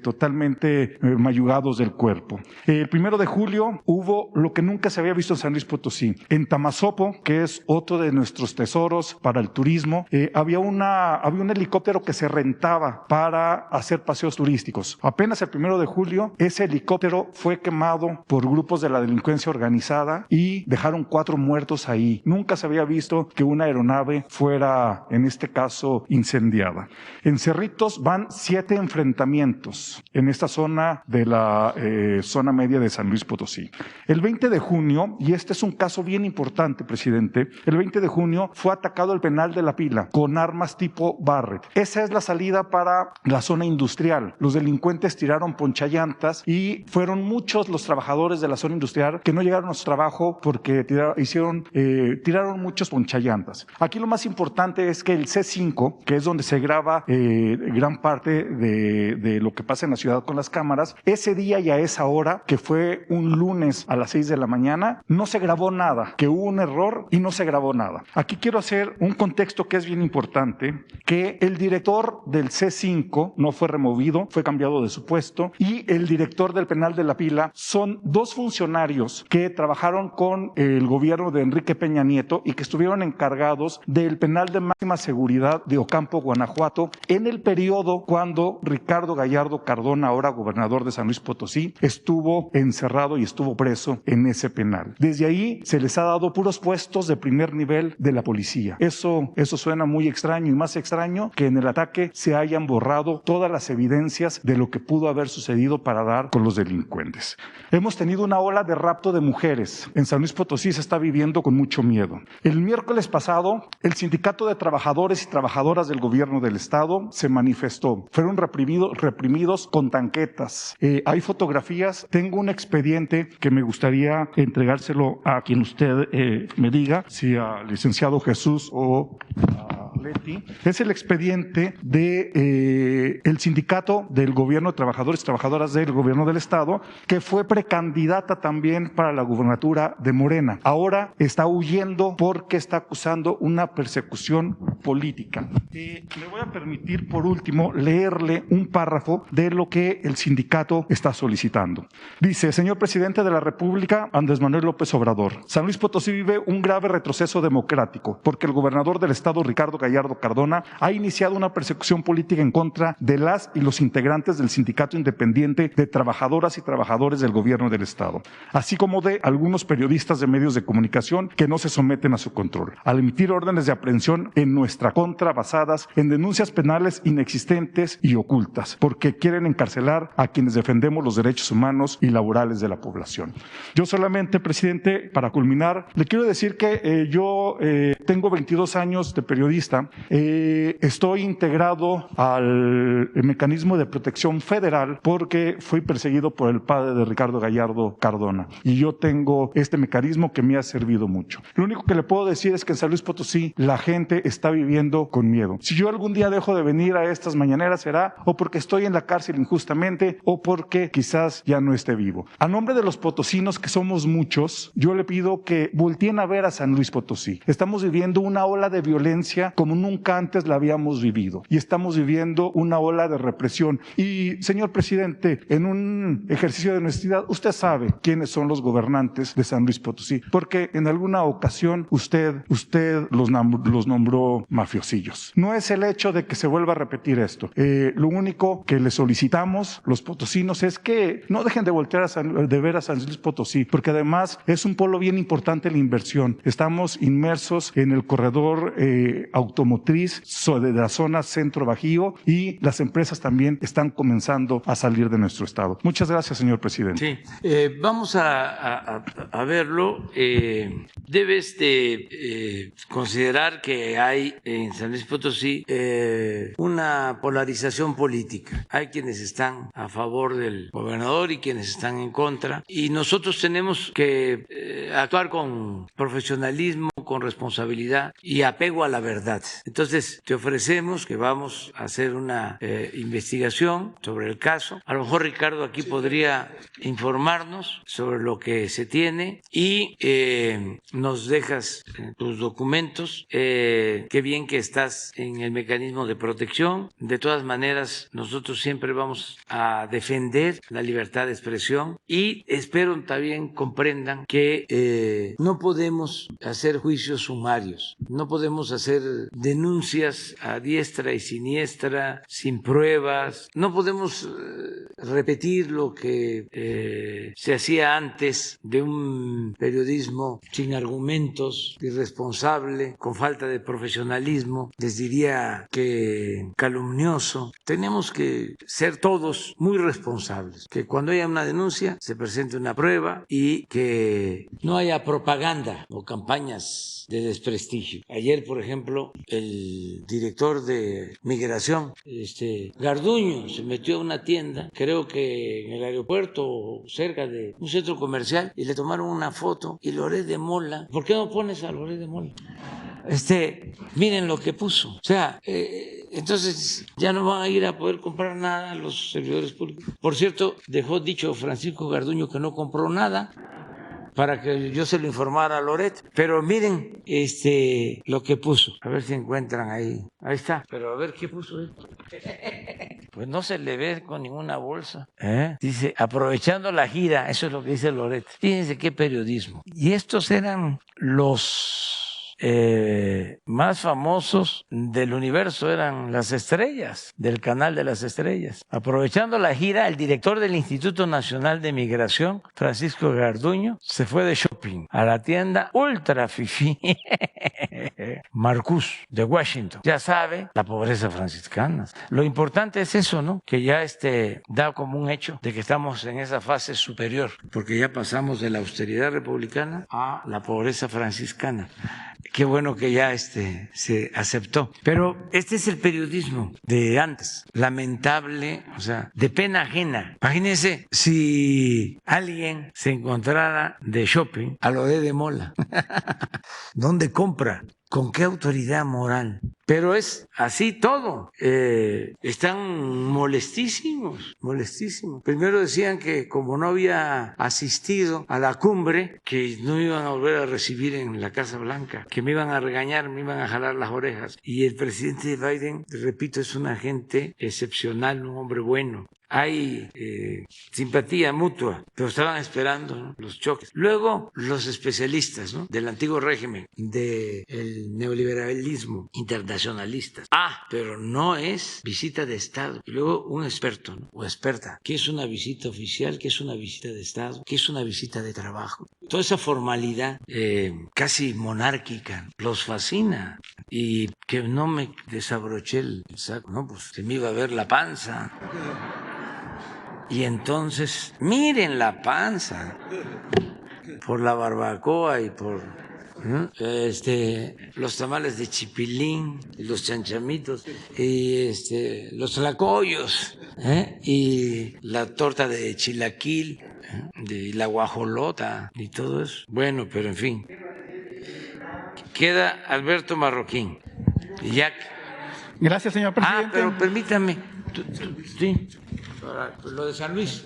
totalmente mayugados del cuerpo. El 1 de julio hubo lo que nunca se había visto en San Luis Potosí. En Tamazopo, que es otro de nuestros tesoros para el turismo, había un helicóptero que se rentaba para hacer paseos turísticos. Apenas el 1 de julio, ese helicóptero fue quemado por grupos de la delincuencia organizada y dejaron 4 muertos ahí. Nunca se había visto que una aeronave fuera, en este caso, incendiada. En Cerritos van 7 enfrentamientos en esta zona de la zona media de San Luis Potosí. El 20 de junio, y este es un caso bien importante, presidente, el 20 de junio fue atacado el penal de La Pila con armas tipo Barrett. Esa es la salida para la zona industrial. Los delincuentes tiraron ponchallantas y fueron muchos los trabajadores de la zona industrial que no llegaron a su trabajo porque tiraron muchos ponchallantas. Aquí lo más importante es que el C5, que es donde se graba gran parte de lo que pasa en la ciudad con las cámaras, ese día y a esa hora, que fue un lunes a las 6 de la mañana, no se grabó nada, que hubo un error y no se grabó nada. Aquí quiero hacer un contexto que es bien importante, que el director del C5 no fue removido, fue cambiado de su puesto, y el director del penal de La Pila son 2 funcionarios que trabajaron con el gobierno de Enrique Peña Nieto y que estuvieron encargados del penal de máxima seguridad de Ocampo, Guanajuato, en el periodo cuando Ricardo Gallardo Cardona, ahora gobernador de San Luis Potosí, estuvo encerrado y estuvo preso en ese penal. Desde ahí se les ha dado puros puestos de primer nivel de la policía. Eso suena muy extraño, y más extraño que en el ataque se hayan borrado todas las evidencias de lo que pudo haber sucedido para dar con los delincuentes. Hemos tenido una ola de rapto de mujeres. En San Luis Potosí se está viviendo con mucho miedo. El miércoles pasado, el Sindicato de Trabajadores y Trabajadoras del Gobierno del Estado se manifestó. Fueron reprimidos con tanquetas. Hay fotografías. Tengo un expediente que me gustaría entregárselo a quien usted me diga, si al licenciado Jesús o a Leti. Es el expediente de el Sindicato del Gobierno de Trabajadores y Trabajadoras del Gobierno del Estado, que fue precandidata también para la gubernatura de Morena. Ahora está huyendo porque está acusando una persecución política. Me voy a permitir, por último, leerle un párrafo de lo que el sindicato está solicitando. Dice: señor presidente de la República, Andrés Manuel López Obrador, San Luis Potosí vive un grave retroceso democrático porque el gobernador del estado, Ricardo Gallardo Cardona, ha iniciado una persecución política en contra de las y los integrantes del Sindicato Independiente de Trabajadoras y Trabajadores del Gobierno del Estado, así como de algunos periodistas de medios de comunicación que no se someten a su control, al emitir órdenes de aprehensión en nuestra contra basadas en denuncias penales inexistentes y ocultas, porque quieren encarcelar a quienes defendemos los derechos humanos y laborales de la población. Yo solamente, presidente, para culminar, le quiero decir que yo tengo 22 años de periodista, estoy integrado al mecanismo de protección federal porque fui perseguido por el padre de Ricardo Gallardo Cardona y yo tengo este mecanismo que me ha servido mucho. Lo único que le puedo decir es que en San Luis Potosí la gente está viviendo con miedo. Si yo algún día dejo de venir a estas mañaneras, será o porque estoy en la cárcel injustamente o porque quizás ya no esté vivo. A nombre de los potosinos, que somos muchos, yo le pido que volteen a ver a San Luis Potosí. Estamos viviendo una ola de violencia como nunca antes la habíamos vivido y estamos viviendo una ola de represión. Y, señor presidente, en un ejercicio de honestidad, usted sabe quiénes son los gobernantes de San Luis Potosí, porque en alguna ocasión usted los nombró mafiosillos. No es el hecho de que se vuelva a repetir esto. Lo único que le solicitamos los potosinos es que no dejen de voltear de ver a San Luis Potosí, porque además es un polo bien importante en la inversión. Estamos inmersos en el corredor automotriz de la zona Centro Bajío y las empresas también están comenzando a salir de nuestro estado. Muchas gracias, señor presidente. Sí, vamos a verlo. Debes de considerar que hay en San Luis Potosí una polarización política. Hay quienes están a favor del gobernador y quienes están en contra. Y nosotros tenemos que actuar con profesionalismo, con responsabilidad y apego a la verdad. Entonces, te ofrecemos que vamos a hacer una investigación sobre el caso. A lo mejor Ricardo aquí podría informarnos sobre lo que se tiene y nos dejas tus documentos. Qué bien que estás en el mecanismo de protección. De todas maneras, nosotros siempre vamos a defender la libertad de expresión y espero también comprendan que no podemos hacer juicios sumarios, no podemos hacer denuncias a diestra y siniestra, sin pruebas, no podemos repetir lo que se hacía antes de un periodismo sin argumentos, irresponsable, con falta de profesionalismo, les diría que calumnioso. Tenemos que ser todos muy responsables, que cuando haya una denuncia se presente una prueba y que no haya propaganda o campañas de desprestigio. Ayer, por ejemplo, el director de Migración, Garduño, se metió a una tienda, creo que en el aeropuerto, cerca de un centro comercial, y le tomaron una foto, y Loret de Mola, ¿por qué no pones a Loret de Mola? Miren lo que puso. O sea, entonces ya no van a ir a poder comprar nada los servidores públicos. Por cierto, dejó dicho Francisco Garduño que no compró nada para que yo se lo informara a Loret. Pero miren lo que puso. A ver si encuentran ahí. Ahí está. Pero a ver qué puso él. Pues no se le ve con ninguna bolsa. Dice, aprovechando la gira, eso es lo que dice Loret. Fíjense qué periodismo. Y estos eran los más famosos del universo, eran las estrellas, del canal de las estrellas. Aprovechando la gira, el director del Instituto Nacional de Migración, Francisco Garduño, se fue de shopping a la tienda ultra fifí Marcus de Washington. Ya sabe, la pobreza franciscana. Lo importante es eso, ¿no? Que ya da como un hecho de que estamos en esa fase superior, porque ya pasamos de la austeridad republicana a la pobreza franciscana. Qué bueno que ya se aceptó. Pero este es el periodismo de antes. Lamentable, o sea, de pena ajena. Imagínense si alguien se encontrara de shopping a Loret de Mola. ¿Dónde compra? ¿Con qué autoridad moral? Pero es así todo. Están molestísimos. Primero decían que como no había asistido a la cumbre, que no me iban a volver a recibir en la Casa Blanca, que me iban a regañar, me iban a jalar las orejas. Y el presidente Biden, repito, es un agente excepcional, un hombre bueno. Hay simpatía mutua, pero estaban esperando, ¿no?, los choques. Luego, los especialistas, ¿no?, del antiguo régimen, del neoliberalismo, internacionalistas. Pero no es visita de Estado. Y luego un experto, ¿no?, o experta, ¿qué es una visita oficial? ¿Qué es una visita de Estado? ¿Qué es una visita de trabajo? Toda esa formalidad casi monárquica los fascina. Y que no me desabroché el saco, no, pues se me iba a ver la panza. Y entonces, miren la panza, por la barbacoa y por los tamales de chipilín, los chanchamitos, y los tlacoyos, y la torta de chilaquil, de la guajolota y todo eso. Bueno, pero en fin, queda Alberto Marroquín. Y ya. Gracias, señor presidente. Pero permítame. Sí, para lo de San Luis.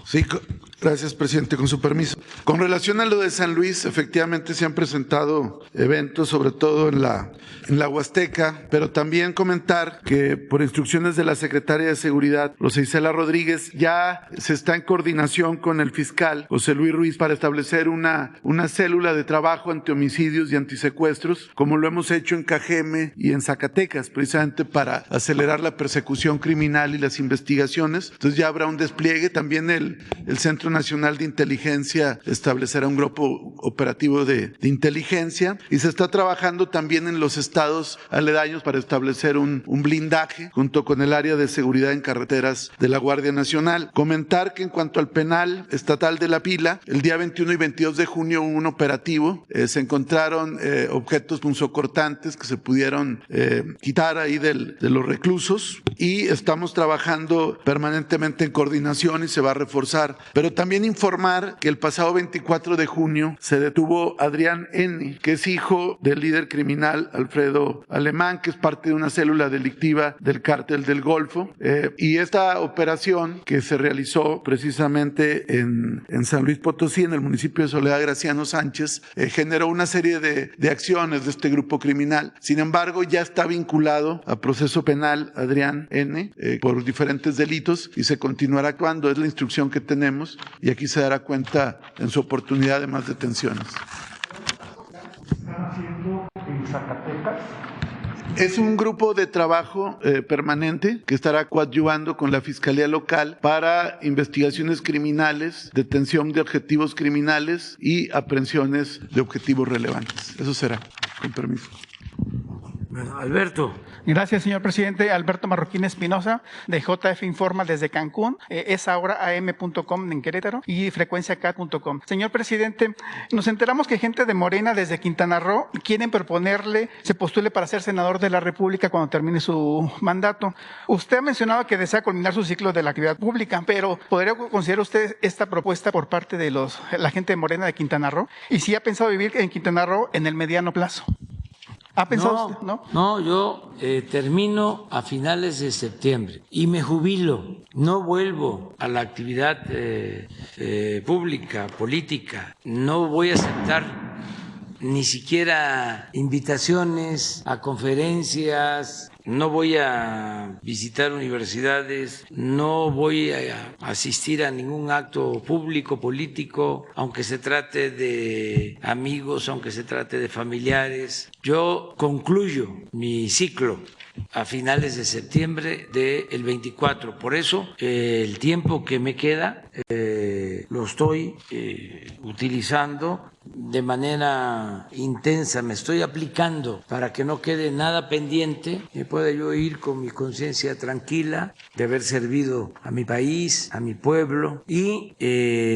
Sí, gracias, presidente, con su permiso. Con relación a lo de San Luis, efectivamente se han presentado eventos, sobre todo en la Huasteca, pero también comentar que por instrucciones de la secretaria de Seguridad, Rosa Isela Rodríguez, ya se está en coordinación con el fiscal José Luis Ruiz para establecer una célula de trabajo ante homicidios y antisecuestros, como lo hemos hecho en Cajeme y en Zacatecas, precisamente para acelerar la persecución criminal y las investigaciones. Entonces ya habrá un despliegue. También el Centro Nacional de Inteligencia establecerá un grupo operativo de inteligencia, y se está trabajando también en los estados aledaños para establecer un blindaje junto con el área de seguridad en carreteras de la Guardia Nacional. Comentar que en cuanto al penal estatal de La Pila, el día 21 y 22 de junio hubo un operativo, se encontraron objetos punzocortantes que se pudieron quitar ahí de los reclusos, y estamos trabajando permanentemente en coordinación y se va a reforzar. Pero también informar que el pasado 24 de junio se detuvo Adrián N., que es hijo del líder criminal Alfredo Alemán, que es parte de una célula delictiva del Cártel del Golfo. Y esta operación, que se realizó precisamente en San Luis Potosí, en el municipio de Soledad Graciano Sánchez, generó una serie de acciones de este grupo criminal. Sin embargo, ya está vinculado a proceso penal Adrián N. Por diferentes delitos, y se continuará actuando. Es la instrucción que tenemos, y aquí se dará cuenta en su oportunidad de más detenciones. ¿Están haciendo en Zacatecas? Es un grupo de trabajo permanente que estará coadyuvando con la Fiscalía Local para investigaciones criminales, detención de objetivos criminales y aprehensiones de objetivos relevantes. Eso será, con permiso. Bueno, Alberto. Gracias, señor presidente. Alberto Marroquín Espinosa, de JF Informa desde Cancún, es ahora am.com en Querétaro y frecuenciacat.com. Señor presidente, nos enteramos que gente de Morena desde Quintana Roo quieren proponerle, se postule para ser senador de la República cuando termine su mandato. Usted ha mencionado que desea culminar su ciclo de la actividad pública, pero ¿podría considerar usted esta propuesta por parte de la gente de Morena de Quintana Roo? Y si ha pensado vivir en Quintana Roo en el mediano plazo. ¿Ha pensado usted? No, yo termino a finales de septiembre y me jubilo. No vuelvo a la actividad pública, política. No voy a aceptar ni siquiera invitaciones a conferencias. No voy a visitar universidades, no voy a asistir a ningún acto público, político, aunque se trate de amigos, aunque se trate de familiares. Yo concluyo mi ciclo a finales de septiembre del 24. Por eso el tiempo que me queda lo estoy utilizando de manera intensa, me estoy aplicando para que no quede nada pendiente, que pueda yo ir con mi conciencia tranquila de haber servido a mi país, a mi pueblo, y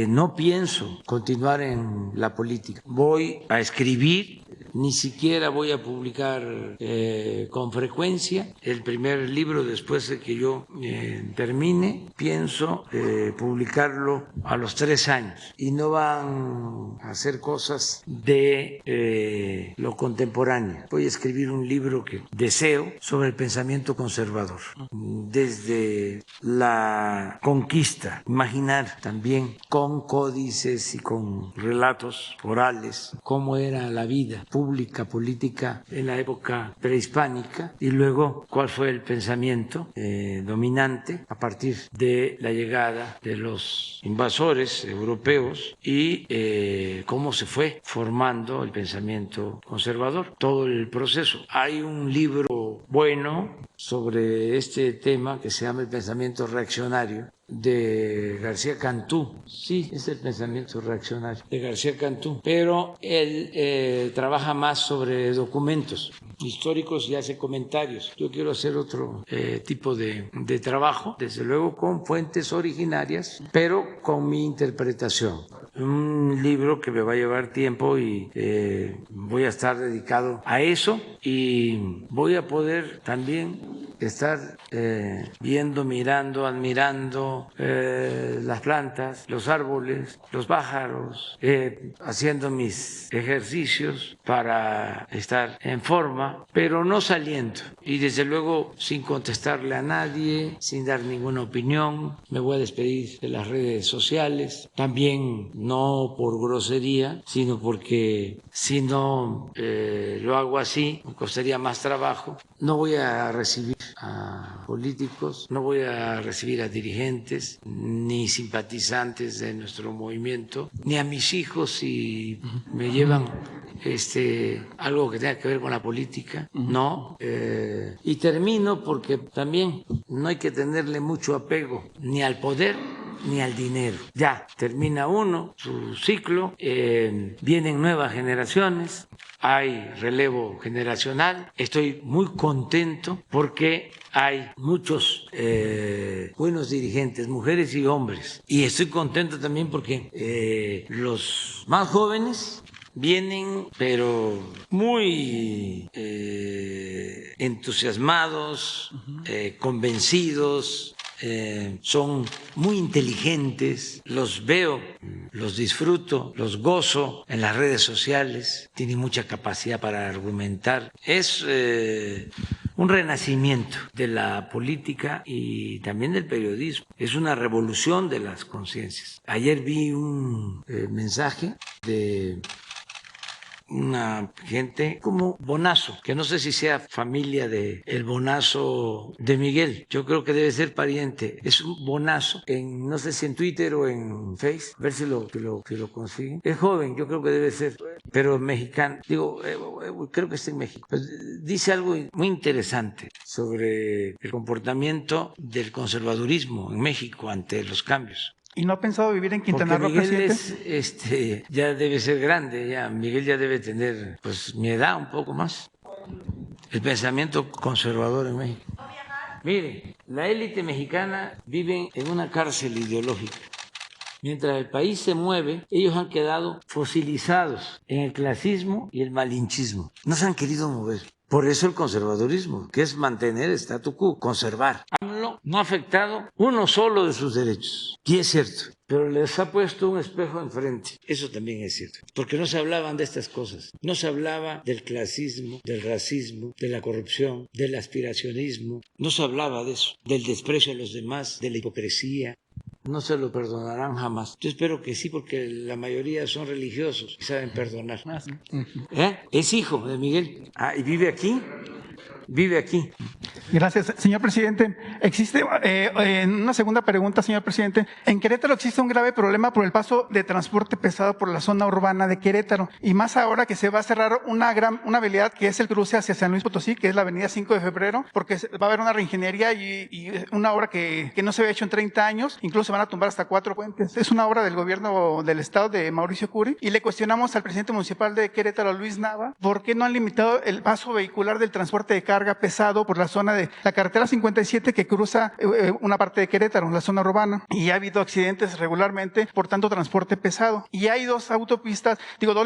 no pienso continuar en la política. Voy a escribir, ni siquiera voy a publicar con frecuencia el primer libro después de que yo termine. Pienso publicarlo a los 3 años y no van a hacer cosas de lo contemporáneo. Voy a escribir un libro que deseo sobre el pensamiento conservador, desde la conquista, imaginar también con códices y con relatos orales cómo era la vida pública, política en la época prehispánica, y luego cuál fue el pensamiento dominante a partir de la llegada de los invasores europeos y cómo se fue formando el pensamiento conservador, todo el proceso. Hay un libro bueno sobre este tema que se llama El pensamiento reaccionario, de García Cantú. Sí, es el pensamiento reaccionario de García Cantú, pero él trabaja más sobre documentos históricos y hace comentarios. Yo quiero hacer otro tipo de trabajo, desde luego con fuentes originarias, pero con mi interpretación. Un libro que me va a llevar tiempo y voy a estar dedicado a eso, y voy a poder también estar viendo, mirando, admirando las plantas, los árboles, los pájaros, haciendo mis ejercicios para estar en forma, pero no saliendo. Y desde luego sin contestarle a nadie, sin dar ninguna opinión. Me voy a despedir de las redes sociales, también no por grosería, sino porque si no lo hago así, me costaría más trabajo. No voy a recibir a políticos, no voy a recibir a dirigentes, ni simpatizantes de nuestro movimiento, ni a mis hijos si me llevan algo que tenga que ver con la política, no. Y termino porque también no hay que tenerle mucho apego ni al poder ni al dinero. Ya termina uno su ciclo, vienen nuevas generaciones, hay relevo generacional. Estoy muy contento porque hay muchos buenos dirigentes, mujeres y hombres. Y estoy contento también porque los más jóvenes vienen, pero muy entusiasmados, convencidos. Son muy inteligentes, los veo, los disfruto, los gozo en las redes sociales, tienen mucha capacidad para argumentar. Es un renacimiento de la política y también del periodismo. Es una revolución de las conciencias. Ayer vi un mensaje de una gente como Bonazo, que no sé si sea familia de el Bonazo de Miguel. Yo creo que debe ser pariente. Es un Bonazo, no sé si en Twitter o en Face, a ver si lo consiguen. Es joven, yo creo que debe ser, pero mexicano. Digo, creo que está en México. Pues dice algo muy interesante sobre el comportamiento del conservadurismo en México ante los cambios. ¿Y no ha pensado vivir en Quintana Roo, presidente? presidente? Ya debe ser grande, ya Miguel ya debe tener pues mi edad, un poco más. El pensamiento conservador en México. Mire, la élite mexicana vive en una cárcel ideológica. Mientras el país se mueve, ellos han quedado fosilizados en el clasismo y el malinchismo. No se han querido mover. Por eso el conservadurismo, que es mantener el statu quo, conservar. AMLO no ha afectado uno solo de sus derechos. Y es cierto, pero les ha puesto un espejo enfrente. Eso también es cierto. Porque no se hablaban de estas cosas. No se hablaba del clasismo, del racismo, de la corrupción, del aspiracionismo. No se hablaba de eso, del desprecio a los demás, de la hipocresía. No se lo perdonarán jamás. Yo espero que sí, porque la mayoría son religiosos y saben perdonar. Es hijo de Miguel. ¿Y vive aquí? Vive aquí. Gracias, señor presidente. Existe una segunda pregunta, señor presidente. En Querétaro existe un grave problema por el paso de transporte pesado por la zona urbana de Querétaro, y más ahora que se va a cerrar una vialidad que es el cruce hacia San Luis Potosí, que es la avenida 5 de febrero, porque va a haber una reingeniería y una obra que no se había hecho en 30 años, incluso se van a tumbar hasta 4 puentes. Es una obra del gobierno del estado de Mauricio Curi, y le cuestionamos al presidente municipal de Querétaro, Luis Nava, ¿por qué no han limitado el paso vehicular del transporte de carga pesado por la zona de la carretera 57 que cruza una parte de Querétaro, la zona urbana? Y ha habido accidentes regularmente por tanto transporte pesado. Y hay dos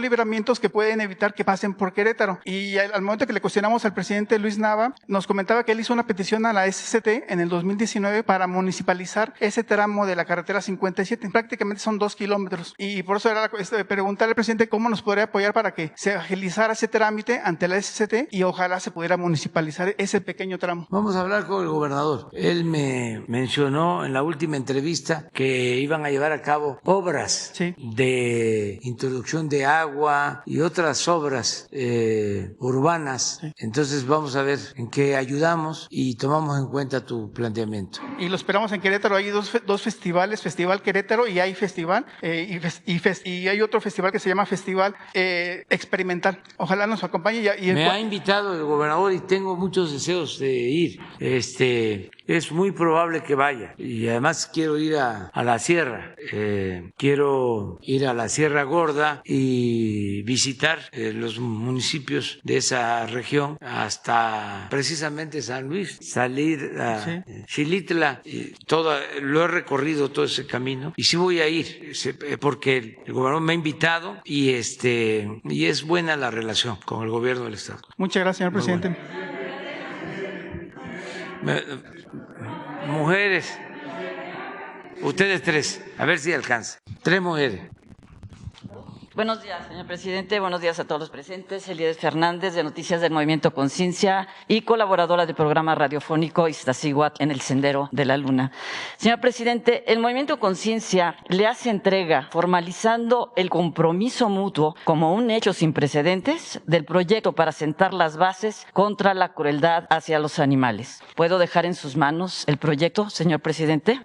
libramientos que pueden evitar que pasen por Querétaro. Y al momento que le cuestionamos al presidente Luis Nava, nos comentaba que él hizo una petición a la SCT en el 2019 para municipalizar ese tramo de la carretera 57. Prácticamente son 2 kilómetros. Y por eso era preguntarle al presidente cómo nos podría apoyar para que se agilizara ese trámite ante la SCT y ojalá se pudiera municipalizar ese pequeño tramo. Vamos a hablar con el gobernador. Él me mencionó en la última entrevista que iban a llevar a cabo obras de introducción de agua y otras obras urbanas. Entonces vamos a ver en qué ayudamos y tomamos en cuenta tu planteamiento. Y lo esperamos en Querétaro. Hay dos festivales, Festival Querétaro y hay festival, y hay otro festival que se llama Festival Experimental. Ojalá nos acompañe. Me ha invitado el gobernador y tengo muchos deseos de ir. Es muy probable que vaya. Y además quiero ir a la sierra. Quiero ir a la Sierra Gorda y visitar los municipios de esa región hasta precisamente San Luis, salir a Xilitla. Lo he recorrido todo ese camino y sí voy a ir porque el gobernador me ha invitado y es buena la relación con el gobierno del estado. Muchas gracias, señor presidente. Mujeres, ustedes tres, a ver si alcanza. Tres mujeres. Buenos días, señor presidente. Buenos días a todos los presentes. Elías Fernández, de Noticias del Movimiento Conciencia y colaboradora del programa radiofónico Iztaccíhuatl en el Sendero de la Luna. Señor presidente, el Movimiento Conciencia le hace entrega, formalizando el compromiso mutuo como un hecho sin precedentes del proyecto para sentar las bases contra la crueldad hacia los animales. ¿Puedo dejar en sus manos el proyecto, señor presidente?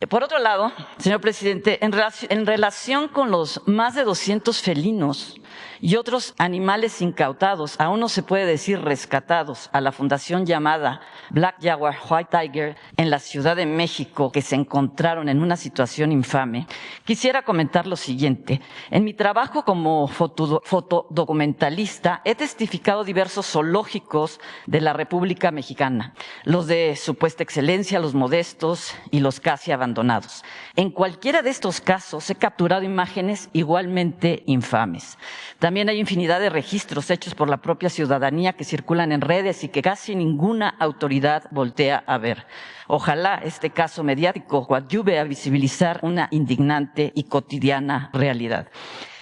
Por otro lado, señor presidente, en relación con los más de 200 felinos y otros animales incautados, aún no se puede decir rescatados, a la fundación llamada Black Jaguar White Tiger en la Ciudad de México, que se encontraron en una situación infame, quisiera comentar lo siguiente. En mi trabajo como fotodocumentalista he testificado diversos zoológicos de la República Mexicana, los de supuesta excelencia, los modestos y los casi abandonados. En cualquiera de estos casos he capturado imágenes igualmente infames. También hay infinidad de registros hechos por la propia ciudadanía que circulan en redes y que casi ninguna autoridad voltea a ver. Ojalá este caso mediático coadyuve a visibilizar una indignante y cotidiana realidad.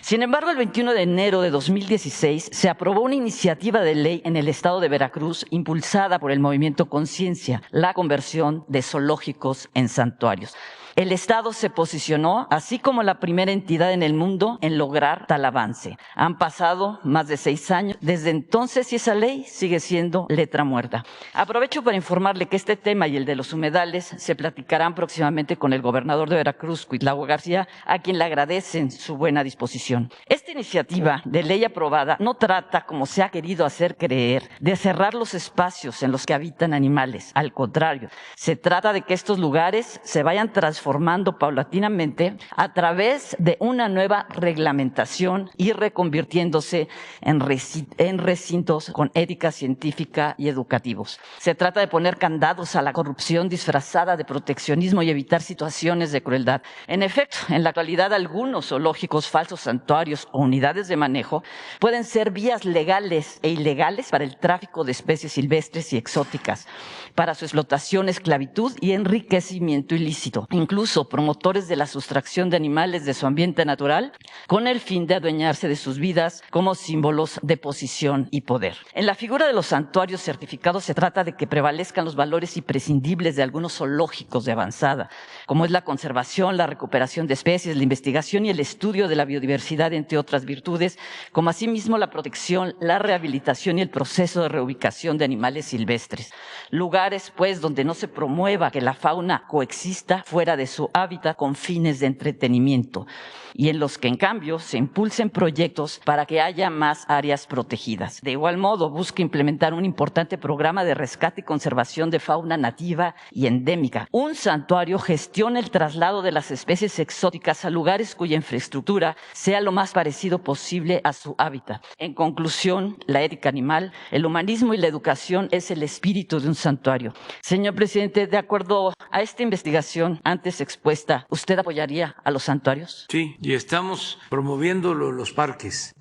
Sin embargo, el 21 de enero de 2016 se aprobó una iniciativa de ley en el estado de Veracruz impulsada por el Movimiento Conciencia, la conversión de zoológicos en santuarios. El Estado se posicionó, así como la primera entidad en el mundo, en lograr tal avance. Han pasado más de 6 años desde entonces y esa ley sigue siendo letra muerta. Aprovecho para informarle que este tema y el de los humedales se platicarán próximamente con el gobernador de Veracruz, Cuitlahua García, a quien le agradecen su buena disposición. Esta iniciativa de ley aprobada no trata, como se ha querido hacer creer, de cerrar los espacios en los que habitan animales. Al contrario, se trata de que estos lugares se vayan transformando paulatinamente a través de una nueva reglamentación y reconvirtiéndose en recintos con ética científica y educativos. Se trata de poner candados a la corrupción disfrazada de proteccionismo y evitar situaciones de crueldad. En efecto, en la actualidad algunos zoológicos, falsos santuarios o unidades de manejo pueden ser vías legales e ilegales para el tráfico de especies silvestres y exóticas, para su explotación, esclavitud y enriquecimiento ilícito. Incluso promotores de la sustracción de animales de su ambiente natural con el fin de adueñarse de sus vidas como símbolos de posición y poder. En la figura de los santuarios certificados se trata de que prevalezcan los valores imprescindibles de algunos zoológicos de avanzada, como es la conservación, la recuperación de especies, la investigación y el estudio de la biodiversidad, entre otras virtudes, como asimismo la protección, la rehabilitación y el proceso de reubicación de animales silvestres. Lugares, pues, donde no se promueva que la fauna coexista fuera de su hábitat con fines de entretenimiento y en los que, en cambio, se impulsen proyectos para que haya más áreas protegidas. De igual modo, busca implementar un importante programa de rescate y conservación de fauna nativa y endémica. Un santuario gestiona el traslado de las especies exóticas a lugares cuya infraestructura sea lo más parecido posible a su hábitat. En conclusión, la ética animal, el humanismo y la educación es el espíritu de un santuario. Señor presidente, de acuerdo a esta investigación antes expuesta, ¿usted apoyaría a los santuarios? Sí, y estamos promoviendo los parques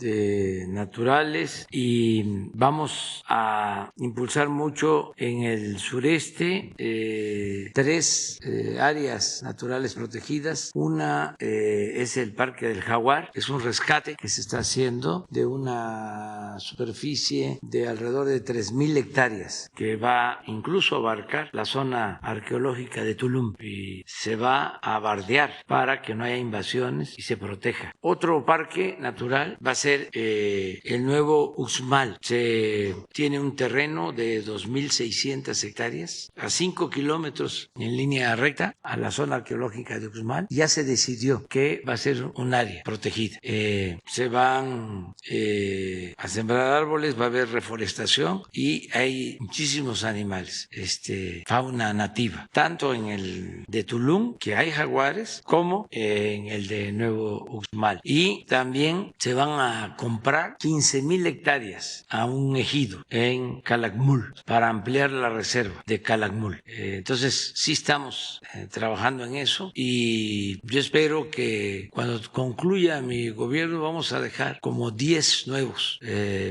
naturales y vamos a impulsar mucho en el sureste 3 áreas naturales protegidas. Una es el Parque del Jaguar, es un rescate que se está haciendo de una superficie de alrededor de 3,000 hectáreas que va incluso a abarcar la zona arqueológica de Tulum y se va a bardear para que no haya invasiones y se proteja. Otro parque natural va a ser el nuevo Uxmal. Se tiene un terreno de 2,600 hectáreas a 5 kilómetros en línea recta a la zona arqueológica de Uxmal. Ya se decidió que va a ser un área protegida. Se van a sembrar árboles, va a haber reforestación y hay muchísimos animales, fauna nativa, tanto en el de Tulum Cancún, que hay jaguares, como en el de Nuevo Uxmal. Y también se van a comprar 15,000 hectáreas a un ejido en Calakmul para ampliar la reserva de Calakmul. Entonces, sí estamos trabajando en eso y yo espero que cuando concluya mi gobierno vamos a dejar como 10 nuevos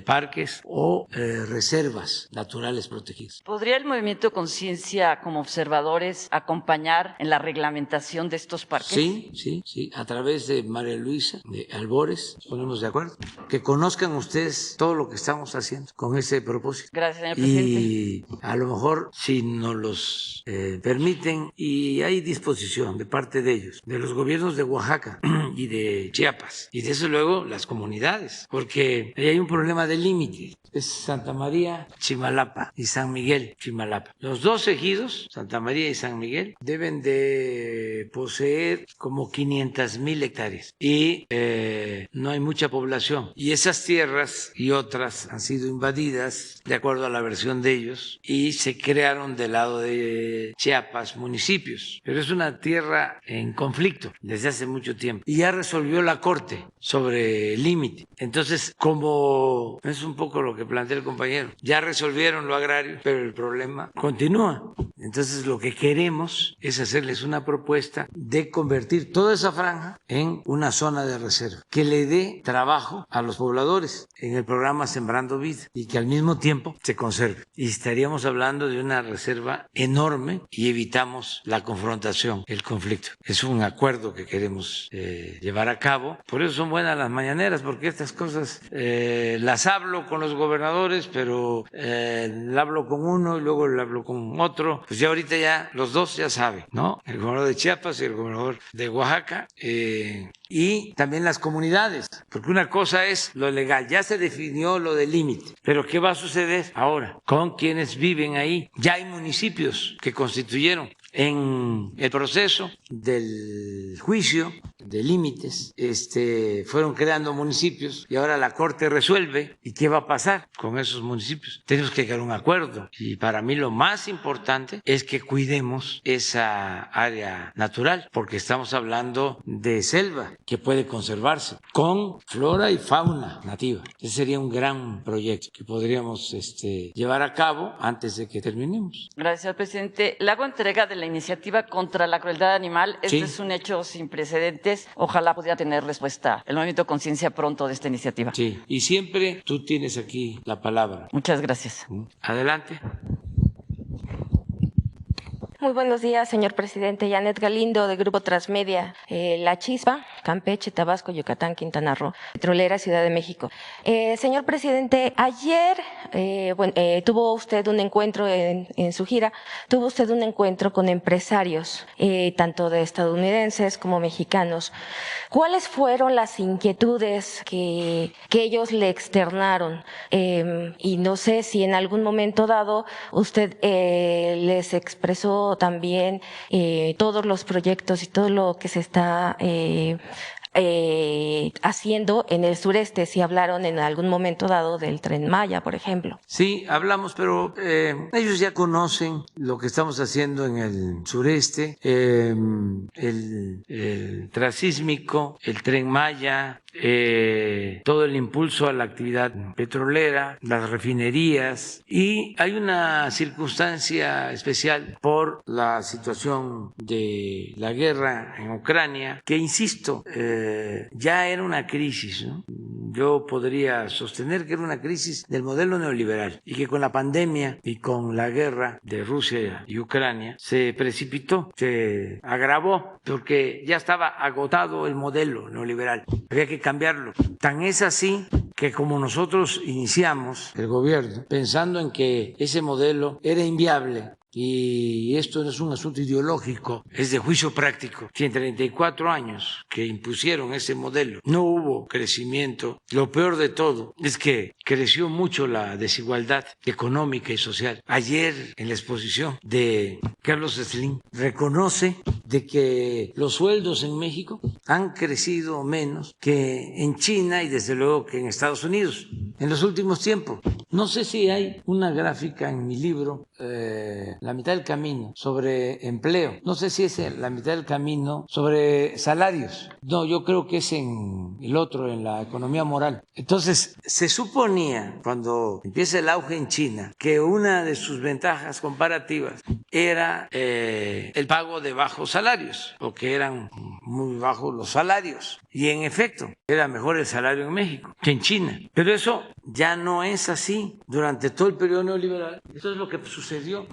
parques o reservas naturales protegidas. ¿Podría el Movimiento Conciencia, como observadores, acompañar en la reglamentación de estos parques? Sí, a través de María Luisa, de Albores, nos ponemos de acuerdo. Que conozcan ustedes todo lo que estamos haciendo con ese propósito. Gracias, señor presidente. Y a lo mejor, si nos los permiten, y hay disposición de parte de ellos, de los gobiernos de Oaxaca y de Chiapas, y de eso luego las comunidades, porque ahí hay un problema de límite. Es Santa María, Chimalapa y San Miguel, Chimalapa. Los dos ejidos, Santa María y San Miguel, deben de poseer como 500,000 hectáreas y no hay mucha población. Y esas tierras y otras han sido invadidas, de acuerdo a la versión de ellos, y se crearon del lado de Chiapas municipios. Pero es una tierra en conflicto desde hace mucho tiempo. Y ya resolvió la Corte sobre el límite. Entonces, como es un poco lo que plantea el compañero, ya resolvieron lo agrario, pero el problema continúa. Entonces, lo que queremos es hacerles una propuesta de convertir toda esa franja en una zona de reserva, que le dé trabajo a los pobladores en el programa Sembrando Vida y que al mismo tiempo se conserve. Y estaríamos hablando de una reserva enorme y evitamos la confrontación, el conflicto. Es un acuerdo que queremos llevar a cabo. Por eso son buenas las mañaneras, porque estas cosas las hablo con los gobernadores, pero hablo con uno y luego le hablo con otro. Pues ya ahorita ya los dos ya saben, ¿no? El gobernador de Chiapas y el gobernador de Oaxaca. Y también las comunidades, porque una cosa es lo legal, ya se definió lo del límite, pero ¿qué va a suceder ahora con quienes viven ahí? Ya hay municipios que constituyeron. En el proceso del juicio de límites, fueron creando municipios y ahora la Corte resuelve. ¿Y qué va a pasar con esos municipios? Tenemos que llegar a un acuerdo. Y para mí lo más importante es que cuidemos esa área natural, porque estamos hablando de selva que puede conservarse con flora y fauna nativa. Ese sería un gran proyecto que podríamos llevar a cabo antes de que terminemos. Gracias, señor presidente. Le hago entrega de la iniciativa contra la crueldad animal. Este es un hecho sin precedentes. Ojalá pudiera tener respuesta el Movimiento Conciencia pronto de esta iniciativa. Sí, y siempre tú tienes aquí la palabra. Muchas gracias. Adelante. Muy buenos días, señor presidente. Janet Galindo, de Grupo Transmedia. La Chispa, Campeche, Tabasco, Yucatán, Quintana Roo, Petrolera, Ciudad de México. Señor presidente, ayer tuvo usted un encuentro en su gira, tuvo usted un encuentro con empresarios, tanto de estadounidenses como mexicanos. ¿Cuáles fueron las inquietudes que ellos le externaron? Y no sé si en algún momento dado usted les expresó también todos los proyectos y todo lo que se está haciendo en el sureste, si hablaron en algún momento dado del Tren Maya, por ejemplo. Sí, hablamos, pero ellos ya conocen lo que estamos haciendo en el sureste, el transísmico, el Tren Maya, todo el impulso a la actividad petrolera, las refinerías, y hay una circunstancia especial por la situación de la guerra en Ucrania, que insisto, ya era una crisis, ¿no? Yo podría sostener que era una crisis del modelo neoliberal y que con la pandemia y con la guerra de Rusia y Ucrania se precipitó, se agravó, porque ya estaba agotado el modelo neoliberal, había que cambiarlo. Tan es así que como nosotros iniciamos el gobierno pensando en que ese modelo era inviable, y esto no es un asunto ideológico, es de juicio práctico. Si en 34 años que impusieron ese modelo no hubo crecimiento, lo peor de todo es que creció mucho la desigualdad económica y social. Ayer en la exposición de Carlos Slim reconoce de que los sueldos en México han crecido menos que en China y desde luego que en Estados Unidos en los últimos tiempos. No sé si hay una gráfica en mi libro, La mitad del camino, sobre empleo. No sé si es la mitad del camino sobre salarios. No, yo creo que es en el otro, en la economía moral. Entonces, se suponía, cuando empieza el auge en China, que una de sus ventajas comparativas era el pago de bajos salarios, o que eran muy bajos los salarios. Y en efecto, era mejor el salario en México que en China. Pero eso ya no es así. Durante todo el periodo neoliberal, esto es lo que sucedió.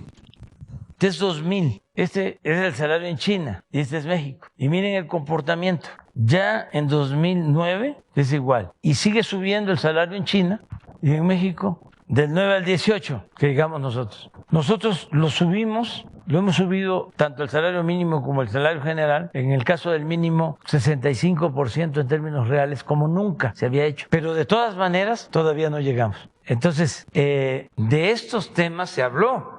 Este es 2000, este es el salario en China y este es México. Y miren el comportamiento. Ya en 2009 es igual. Y sigue subiendo el salario en China y en México del 9 al 18, que digamos nosotros. Nosotros lo subimos, lo hemos subido tanto el salario mínimo como el salario general. En el caso del mínimo, 65% en términos reales, como nunca se había hecho. Pero de todas maneras, todavía no llegamos. Entonces, de estos temas se habló.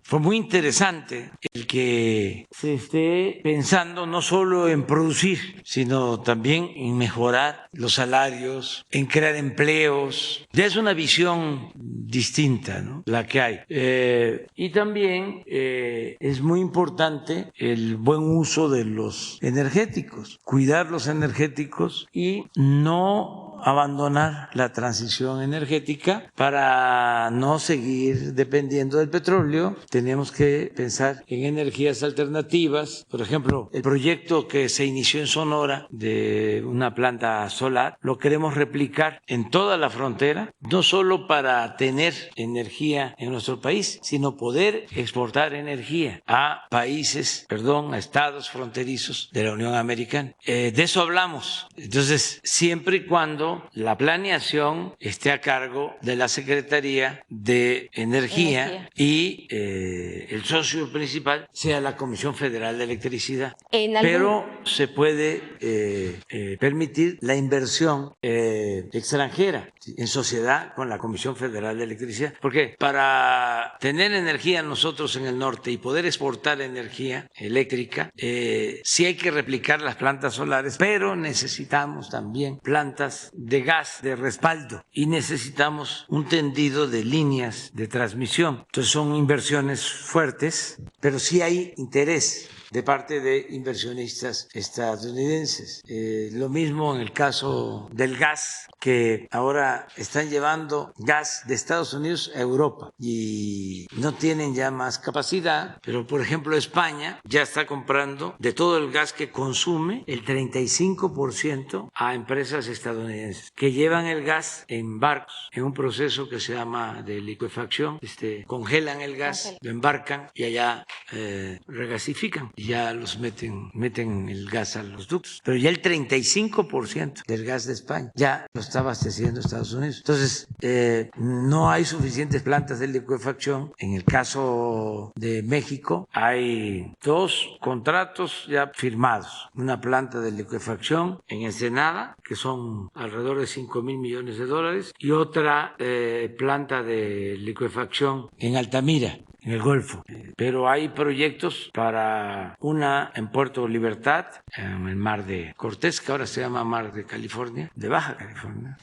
Fue muy interesante el que se esté pensando no solo en producir, sino también en mejorar los salarios, en crear empleos. Ya es una visión distinta, ¿no?, la que hay. Y también es muy importante el buen uso de los energéticos, cuidar los energéticos y no abandonar la transición energética para no seguir dependiendo del petróleo. Tenemos que pensar en energías alternativas. Por ejemplo, el proyecto que se inició en Sonora de una planta solar, lo queremos replicar en toda la frontera, no solo para tener energía en nuestro país, sino poder exportar energía a a estados fronterizos de la Unión Americana. De eso hablamos. Entonces, siempre y cuando la planeación esté a cargo de la Secretaría de Energía y el socio principal sea la Comisión Federal de Electricidad. Pero se puede permitir la inversión extranjera en sociedad con la Comisión Federal de Electricidad. Porque para tener energía nosotros en el norte y poder exportar energía eléctrica, sí hay que replicar las plantas solares, pero necesitamos también plantas de gas de respaldo y necesitamos un tendido de líneas de transmisión. Entonces son inversiones fuertes, pero sí hay interés de parte de inversionistas estadounidenses. Lo mismo en el caso del gas, que ahora están llevando gas de Estados Unidos a Europa y no tienen ya más capacidad, pero por ejemplo España ya está comprando de todo el gas que consume el 35% a empresas estadounidenses que llevan el gas en barcos, en un proceso que se llama de licuefacción. Congelan el gas, lo embarcan y allá regasifican. Ya los meten el gas a los ductos, pero ya el 35% del gas de España ya lo está abasteciendo Estados Unidos. Entonces, no hay suficientes plantas de licuefacción. En el caso de México, hay 2 contratos ya firmados. Una planta de licuefacción en Ensenada, que son alrededor de $5,000 millones, y otra planta de licuefacción en Altamira, en el Golfo. Pero hay proyectos para una en Puerto Libertad, en el Mar de Cortés, que ahora se llama Mar de California, de Baja California.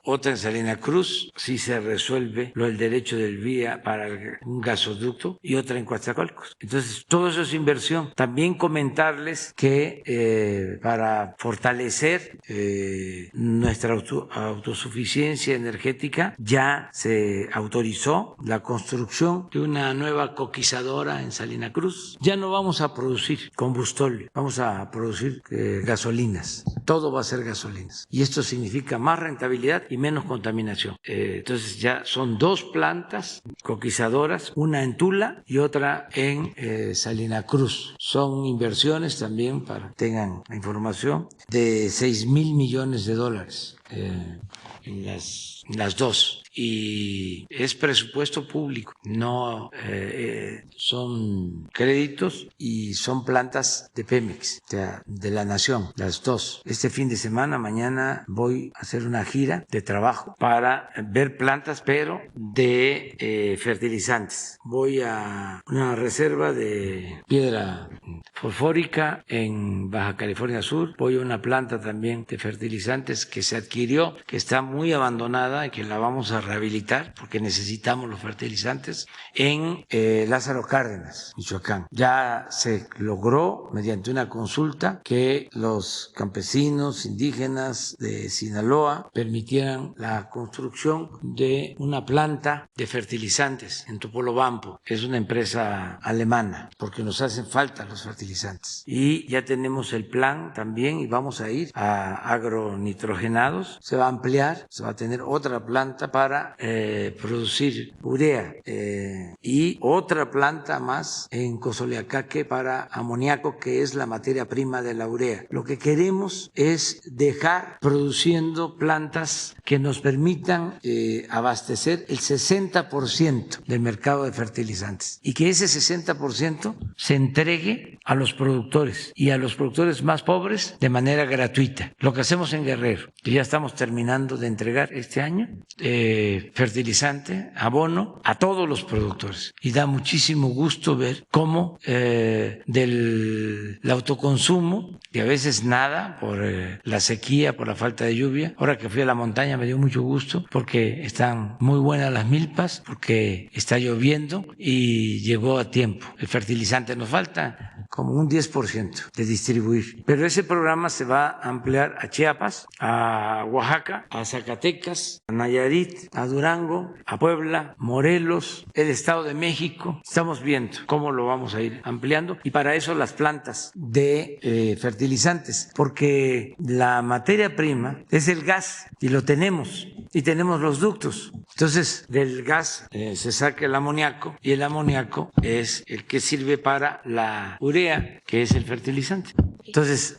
Otra en Salina Cruz, si se resuelve lo del derecho del vía para un gasoducto, y otra en Coatzacoalcos. Entonces, todo eso es inversión. También comentarles que para fortalecer nuestra autosuficiencia energética, ya se autorizó la construcción de una nueva coquizadora en Salina Cruz. Ya no vamos a producir combustible, vamos a producir gasolinas. Todo va a ser gasolinas. Y esto significa más rentabilidad y menos contaminación. Entonces ya son 2 plantas coquizadoras, una en Tula y otra en Salina Cruz. Son inversiones también, para que tengan la información, de $6,000 millones en las 2. Y es presupuesto público, no son créditos, y son plantas de Pemex, o sea, de la nación, las 2. Este fin de semana, mañana, voy a hacer una gira de trabajo para ver plantas, pero de fertilizantes. Voy a una reserva de piedra fosfórica en Baja California Sur. Voy a una planta también de fertilizantes que se adquirió, que está muy abandonada y que la vamos a rehabilitar porque necesitamos los fertilizantes en Lázaro Cárdenas, Michoacán. Ya se logró mediante una consulta que los campesinos indígenas de Sinaloa permitieran la construcción de una planta de fertilizantes en Topolobampo. Es una empresa alemana porque nos hacen falta los fertilizantes. Y ya tenemos el plan también y vamos a ir a agronitrogenados. Se va a ampliar, se va a tener otra planta para producir urea y otra planta más en Cozoleacaque para amoníaco, que es la materia prima de la urea. Lo que queremos es dejar produciendo plantas que nos permitan abastecer el 60% del mercado de fertilizantes y que ese 60% se entregue a los productores y a los productores más pobres de manera gratuita. Lo que hacemos en Guerrero, que ya estamos terminando de entregar este año, fertilizante, abono a todos los productores. Y da muchísimo gusto ver cómo del autoconsumo, que a veces nada por la sequía, por la falta de lluvia. Ahora que fui a la montaña me dio mucho gusto porque están muy buenas las milpas, porque está lloviendo y llegó a tiempo. El fertilizante nos falta como un 10% de distribuir. Pero ese programa se va a ampliar a Chiapas, a Oaxaca, a Zacatecas, a Nayarit, a Durango, a Puebla, Morelos, el Estado de México. Estamos viendo cómo lo vamos a ir ampliando y para eso las plantas de fertilizantes, porque la materia prima es el gas y lo tenemos y tenemos los ductos. Entonces del gas se saca el amoníaco y el amoníaco es el que sirve para la urea, que es el fertilizante. Entonces,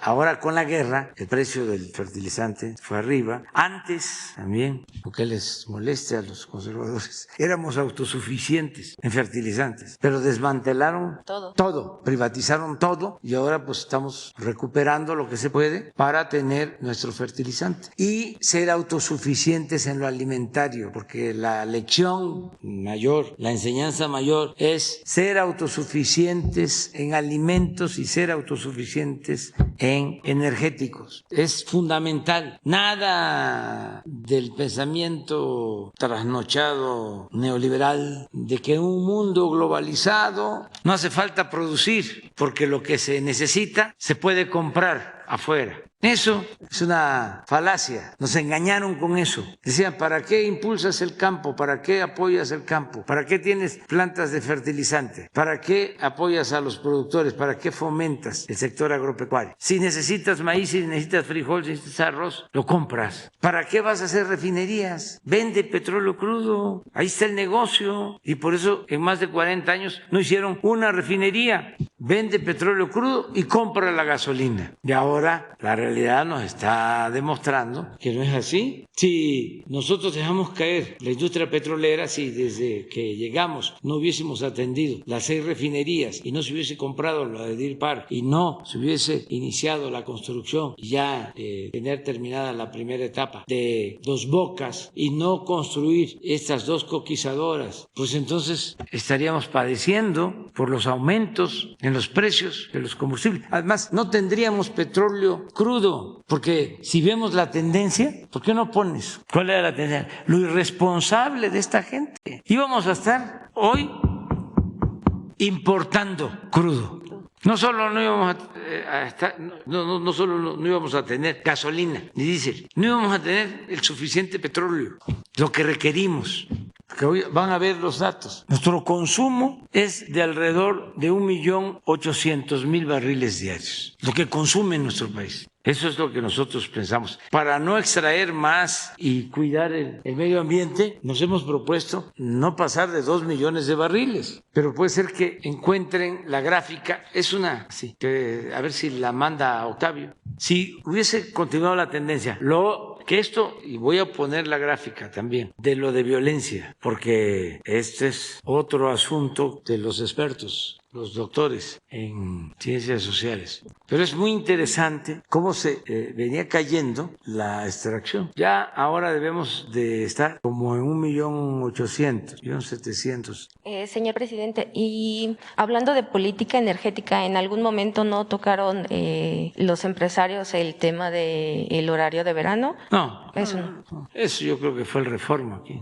ahora con la guerra, el precio del fertilizante fue arriba. Antes también, aunque les moleste a los conservadores, éramos autosuficientes en fertilizantes, pero desmantelaron todo, privatizaron todo y ahora pues estamos recuperando lo que se puede para tener nuestro fertilizante y ser autosuficientes en lo alimentario, porque la lección mayor, la enseñanza mayor es ser autosuficientes en alimentos y ser autosuficientes en energéticos. Es fundamental. Nada del pensamiento trasnochado neoliberal de que en un mundo globalizado no hace falta producir porque lo que se necesita se puede comprar afuera. Eso es una falacia. Nos engañaron con eso. Decían, ¿para qué impulsas el campo? ¿Para qué apoyas el campo? ¿Para qué tienes plantas de fertilizante? ¿Para qué apoyas a los productores? ¿Para qué fomentas el sector agropecuario? Si necesitas maíz, si necesitas frijol, si necesitas arroz, lo compras. ¿Para qué vas a hacer refinerías? Vende petróleo crudo. Ahí está el negocio. Y por eso en más de 40 años no hicieron una refinería. Vende petróleo crudo y compra la gasolina. Y ahora la realidad nos está demostrando que no es así. Si nosotros dejamos caer la industria petrolera, si desde que llegamos no hubiésemos atendido las 6 refinerías y no se hubiese comprado la de Deer Park y no se hubiese iniciado la construcción y ya tener terminada la primera etapa de Dos Bocas y no construir estas 2 coquizadoras, pues entonces estaríamos padeciendo por los aumentos en los precios de los combustibles. Además, no tendríamos petróleo crudo, porque si vemos la tendencia, ¿por qué no pones? ¿Cuál era la tendencia? Lo irresponsable de esta gente. Íbamos a estar hoy importando crudo. No solo no íbamos a estar, no solo no íbamos a tener gasolina ni diésel, no íbamos a tener el suficiente petróleo, lo que requerimos. Que hoy van a ver los datos. Nuestro consumo es de alrededor de 1.800.000 barriles diarios, lo que consume nuestro país. Eso es lo que nosotros pensamos. Para no extraer más y cuidar el medio ambiente, nos hemos propuesto no pasar de 2 millones de barriles. Pero puede ser que encuentren la gráfica. Es una, sí, a ver si la manda Octavio. Si hubiese continuado la tendencia, que esto, y voy a poner la gráfica también, de lo de violencia, porque este es otro asunto de los expertos los doctores en ciencias sociales. Pero es muy interesante cómo se venía cayendo la extracción. Ya ahora debemos de estar como en 1.800.000, 1.700.000. Señor presidente, y hablando de política energética, ¿en algún momento no tocaron los empresarios el tema del horario de verano? No, Eso no. eso yo creo que fue el Reforma aquí.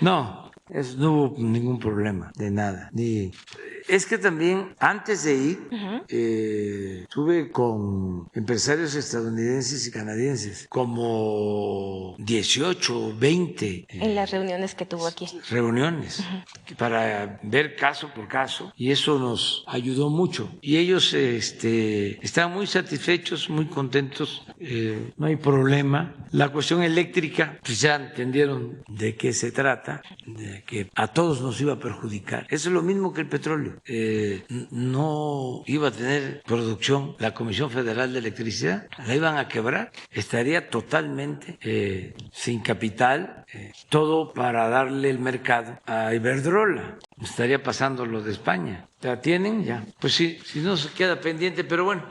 No, no hubo ningún problema de nada. Es que también antes de ir estuve con empresarios estadounidenses y canadienses, como 18 o 20 En las reuniones que tuvo aquí. reuniones para ver caso por caso, y eso nos ayudó mucho. Y ellos están muy satisfechos, muy contentos, no hay problema. La cuestión eléctrica, pues ya entendieron de qué se trata, de que a todos nos iba a perjudicar. Eso es lo mismo que el petróleo. No iba a tener producción la Comisión Federal de Electricidad, la iban a quebrar, estaría totalmente sin capital, todo para darle el mercado a Iberdrola. Estaría pasando lo de España. ¿La tienen? Ya. Pues sí, si no se queda pendiente, pero bueno.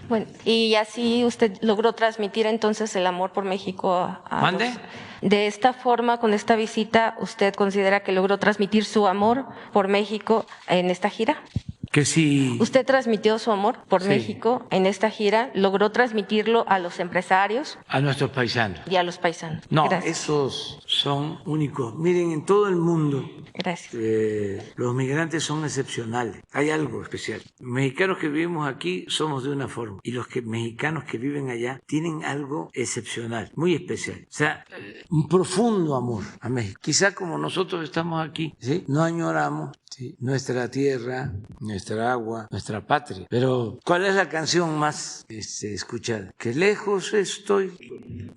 Bueno, y así usted logró transmitir entonces el amor por México a ¿Mande? De esta forma, con esta visita, ¿usted considera que logró transmitir su amor por México en esta gira? Que si ¿Usted transmitió su amor por Sí. México en esta gira? ¿Logró transmitirlo a los empresarios a nuestros paisanos. y a los paisanos? No, Gracias. esos son únicos. Miren, en todo el mundo Gracias. los migrantes son excepcionales. Hay algo especial. Los mexicanos que vivimos aquí somos de una forma, y los mexicanos que viven allá tienen algo excepcional, muy especial. O sea, un profundo amor a México. Quizá como nosotros estamos aquí, ¿sí? No añoramos, ¿sí?, nuestra tierra, nuestra agua, nuestra patria. Pero ¿cuál es la canción más escuchada? Que lejos estoy,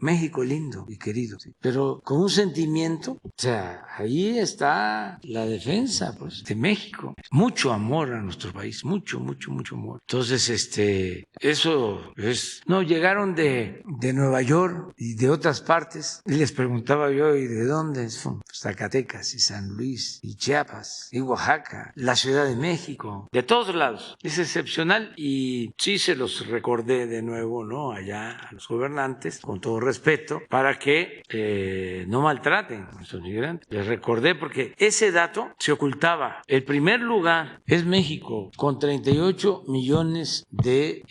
México lindo y querido, ¿sí? Pero con un sentimiento, o sea, ahí está la defensa, pues, de México. Mucho amor a nuestro país, mucho, mucho, mucho amor. Entonces, eso es. No, llegaron de Nueva York y de otras partes, y les preguntaba yo, ¿y de dónde son? Zacatecas y San Luis y Chiapas y Oaxaca, la Ciudad de México, de todos lados. Es excepcional, y sí se los recordé de nuevo, ¿no?, allá a los gobernantes, con todo respeto, para que no maltraten a nuestros migrantes. Les recordé porque ese dato se ocultaba. El primer lugar es México, con 38 millones de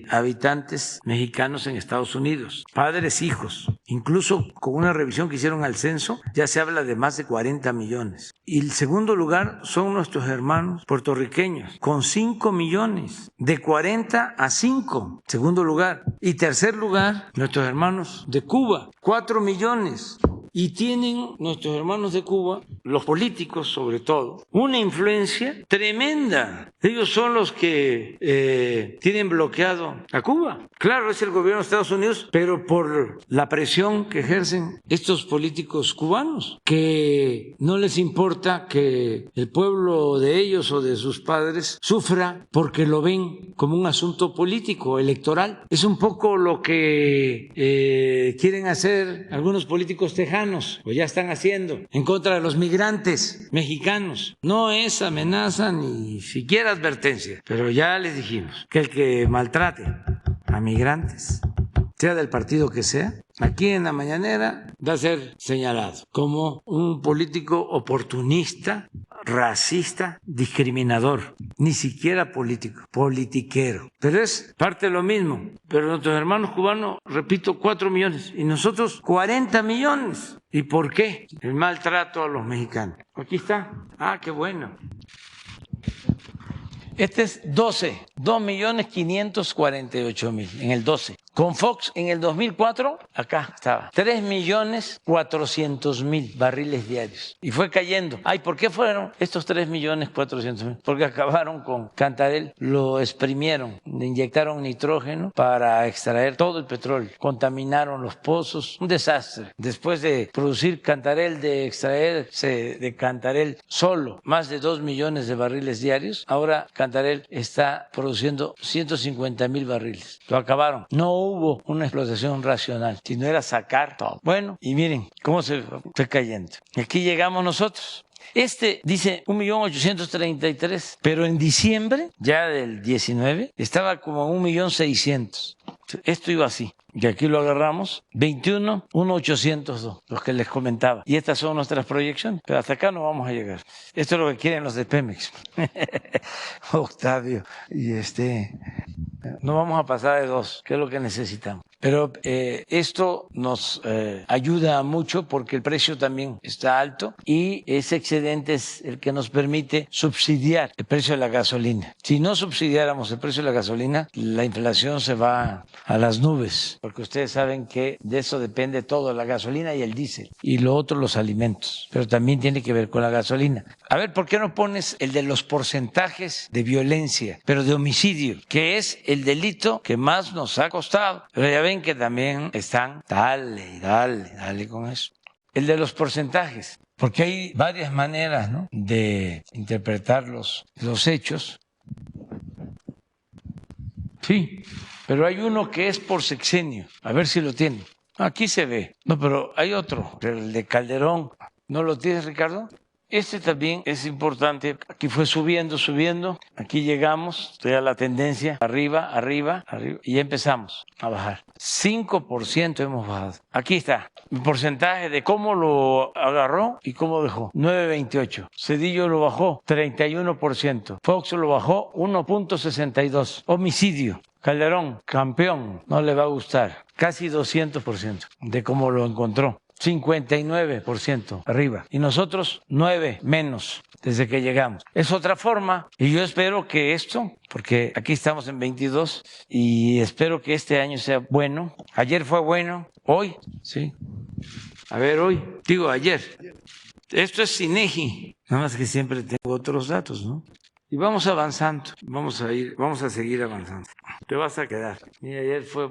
habitantes mexicanos en Estados Unidos, padres, hijos. Incluso con una revisión que hicieron al censo, ya se habla de más de 40 millones. Y el segundo lugar son nuestros hermanos puertorriqueños, con 5 millones, de 40 a 5, segundo lugar. Y tercer lugar, nuestros hermanos de Cuba, 4 millones. Y tienen nuestros hermanos de Cuba, los políticos sobre todo, una influencia tremenda. Ellos son los que tienen bloqueado a Cuba. Claro, es el gobierno de Estados Unidos, pero por la presión que ejercen estos políticos cubanos, que no les importa que el pueblo de ellos o de sus padres sufra porque lo ven como un asunto político, electoral. Es un poco lo que quieren hacer algunos políticos tejanos, o ya están haciendo, en contra de los migrantes mexicanos. No es amenaza ni siquiera advertencia, pero ya les dijimos que el que maltrate a migrantes, sea del partido que sea, aquí en la mañanera va a ser señalado como un político oportunista, racista, discriminador, ni siquiera político, politiquero. Pero es parte de lo mismo. Pero nuestros hermanos cubanos, repito, 4 millones y nosotros 40 millones. ¿Y por qué el maltrato a los mexicanos? Aquí está. Ah, qué bueno. Este es 2.548.000 en el 12. Con Fox en el 2004, acá estaba, 3.400.000 barriles diarios. Y fue cayendo. Ay, ¿por qué fueron estos 3.400.000? Porque acabaron con Cantarell, lo exprimieron, le inyectaron nitrógeno para extraer todo el petróleo. Contaminaron los pozos, un desastre. Después de producir Cantarell, de extraerse de Cantarell solo más de 2 millones de barriles diarios, ahora Cantarell está produciendo 150.000 barriles. Lo acabaron. No hubo una explotación racional, sino era sacar todo. Bueno, y miren cómo se fue cayendo. Y aquí llegamos nosotros. Este dice 1.833.000, pero en diciembre, ya del 19, estaba como 1.600.000. Esto iba así. Y aquí lo agarramos, 21.1.802, los que les comentaba. Y estas son nuestras proyecciones, pero hasta acá no vamos a llegar. Esto es lo que quieren los de Pemex. Octavio, y no vamos a pasar de 2, que es lo que necesitamos. Pero esto nos ayuda mucho porque el precio también está alto y ese excedente es el que nos permite subsidiar el precio de la gasolina. Si no subsidiáramos el precio de la gasolina, la inflación se va a las nubes, porque ustedes saben que de eso depende todo, la gasolina y el diésel, y lo otro los alimentos, pero también tiene que ver con la gasolina. A ver, ¿por qué no pones el de los porcentajes de violencia, pero de homicidio, que es el delito que más nos ha costado? Pero ya ven que también están, dale con eso. El de los porcentajes, porque hay varias maneras, ¿no?, de interpretar los hechos. Sí, pero hay uno que es por sexenio. A ver si lo tienen. Aquí se ve. No, pero hay otro, el de Calderón. ¿No lo tienes, Ricardo? Este también es importante. Aquí fue subiendo. Aquí llegamos, ya la tendencia, arriba, y ya empezamos a bajar. 5% hemos bajado. Aquí está el porcentaje de cómo lo agarró y cómo dejó. 9.28. Cedillo lo bajó 31%. Fox lo bajó 1.62. Homicidio. Calderón, campeón, no le va a gustar. Casi 200% de cómo lo encontró. 59% arriba. Y nosotros 9 menos desde que llegamos. Es otra forma. Y yo espero que esto, porque aquí estamos en 22, y espero que este año sea bueno. Ayer fue bueno. Hoy, sí. A ver, hoy. Digo, ayer. Esto es INEGI. Nada más que siempre tengo otros datos, ¿no? Y vamos avanzando, vamos a seguir avanzando. Te vas a quedar. Mira, ayer fue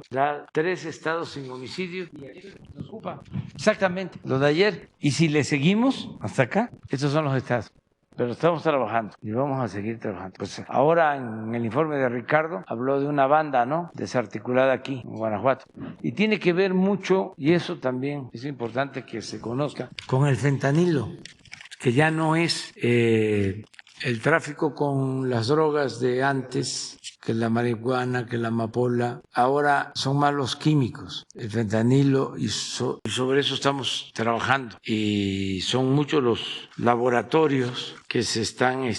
3 estados sin homicidio y ayer nos ocupa exactamente lo de ayer. Y si le seguimos hasta acá, estos son los estados. Pero estamos trabajando y vamos a seguir trabajando. Pues ahora en el informe de Ricardo habló de una banda, ¿no?, desarticulada aquí en Guanajuato. Y tiene que ver mucho, y eso también es importante que se conozca, con el fentanilo, que ya no es el tráfico con las drogas de antes, que la marihuana, que la amapola. Ahora son más los químicos, el fentanilo, y sobre eso estamos trabajando. Y son muchos los laboratorios que se están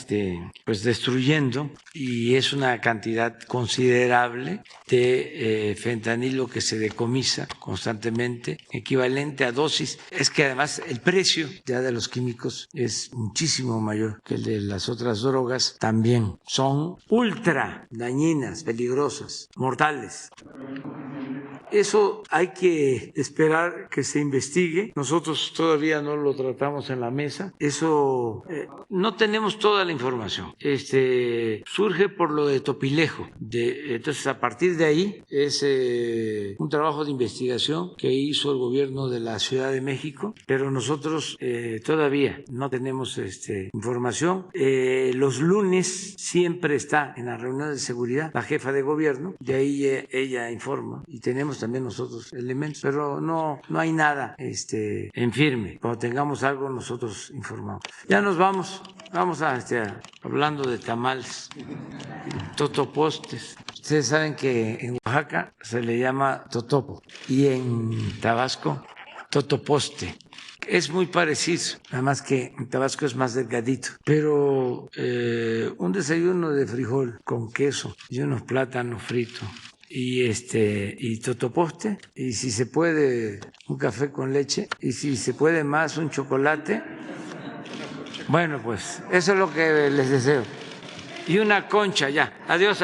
pues destruyendo, y es una cantidad considerable de fentanilo que se decomisa constantemente, equivalente a dosis. Es que además el precio ya de los químicos es muchísimo mayor que el de las otras drogas. También son ultra dañinas, peligrosas, mortales. Eso hay que esperar que se investigue. Nosotros todavía no lo tratamos en la mesa. Eso no tenemos toda la información. Surge por lo de Topilejo. Entonces, a partir de ahí es un trabajo de investigación que hizo el gobierno de la Ciudad de México, pero nosotros todavía no tenemos información. Los lunes siempre está en la reunión de seguridad la jefa de gobierno, de ahí ella informa, y tenemos también nosotros elementos, pero no hay nada en firme. Cuando tengamos algo nosotros informamos. Ya nos vamos hablando de tamales, totopostes. Ustedes saben que en Oaxaca se le llama totopo y en Tabasco totoposte. Es muy parecido, nada más que en Tabasco es más delgadito, pero un desayuno de frijol con queso y unos plátanos fritos y totoposte, y si se puede un café con leche, y si se puede más un chocolate. Bueno, pues eso es lo que les deseo. Y una concha ya. Adiós.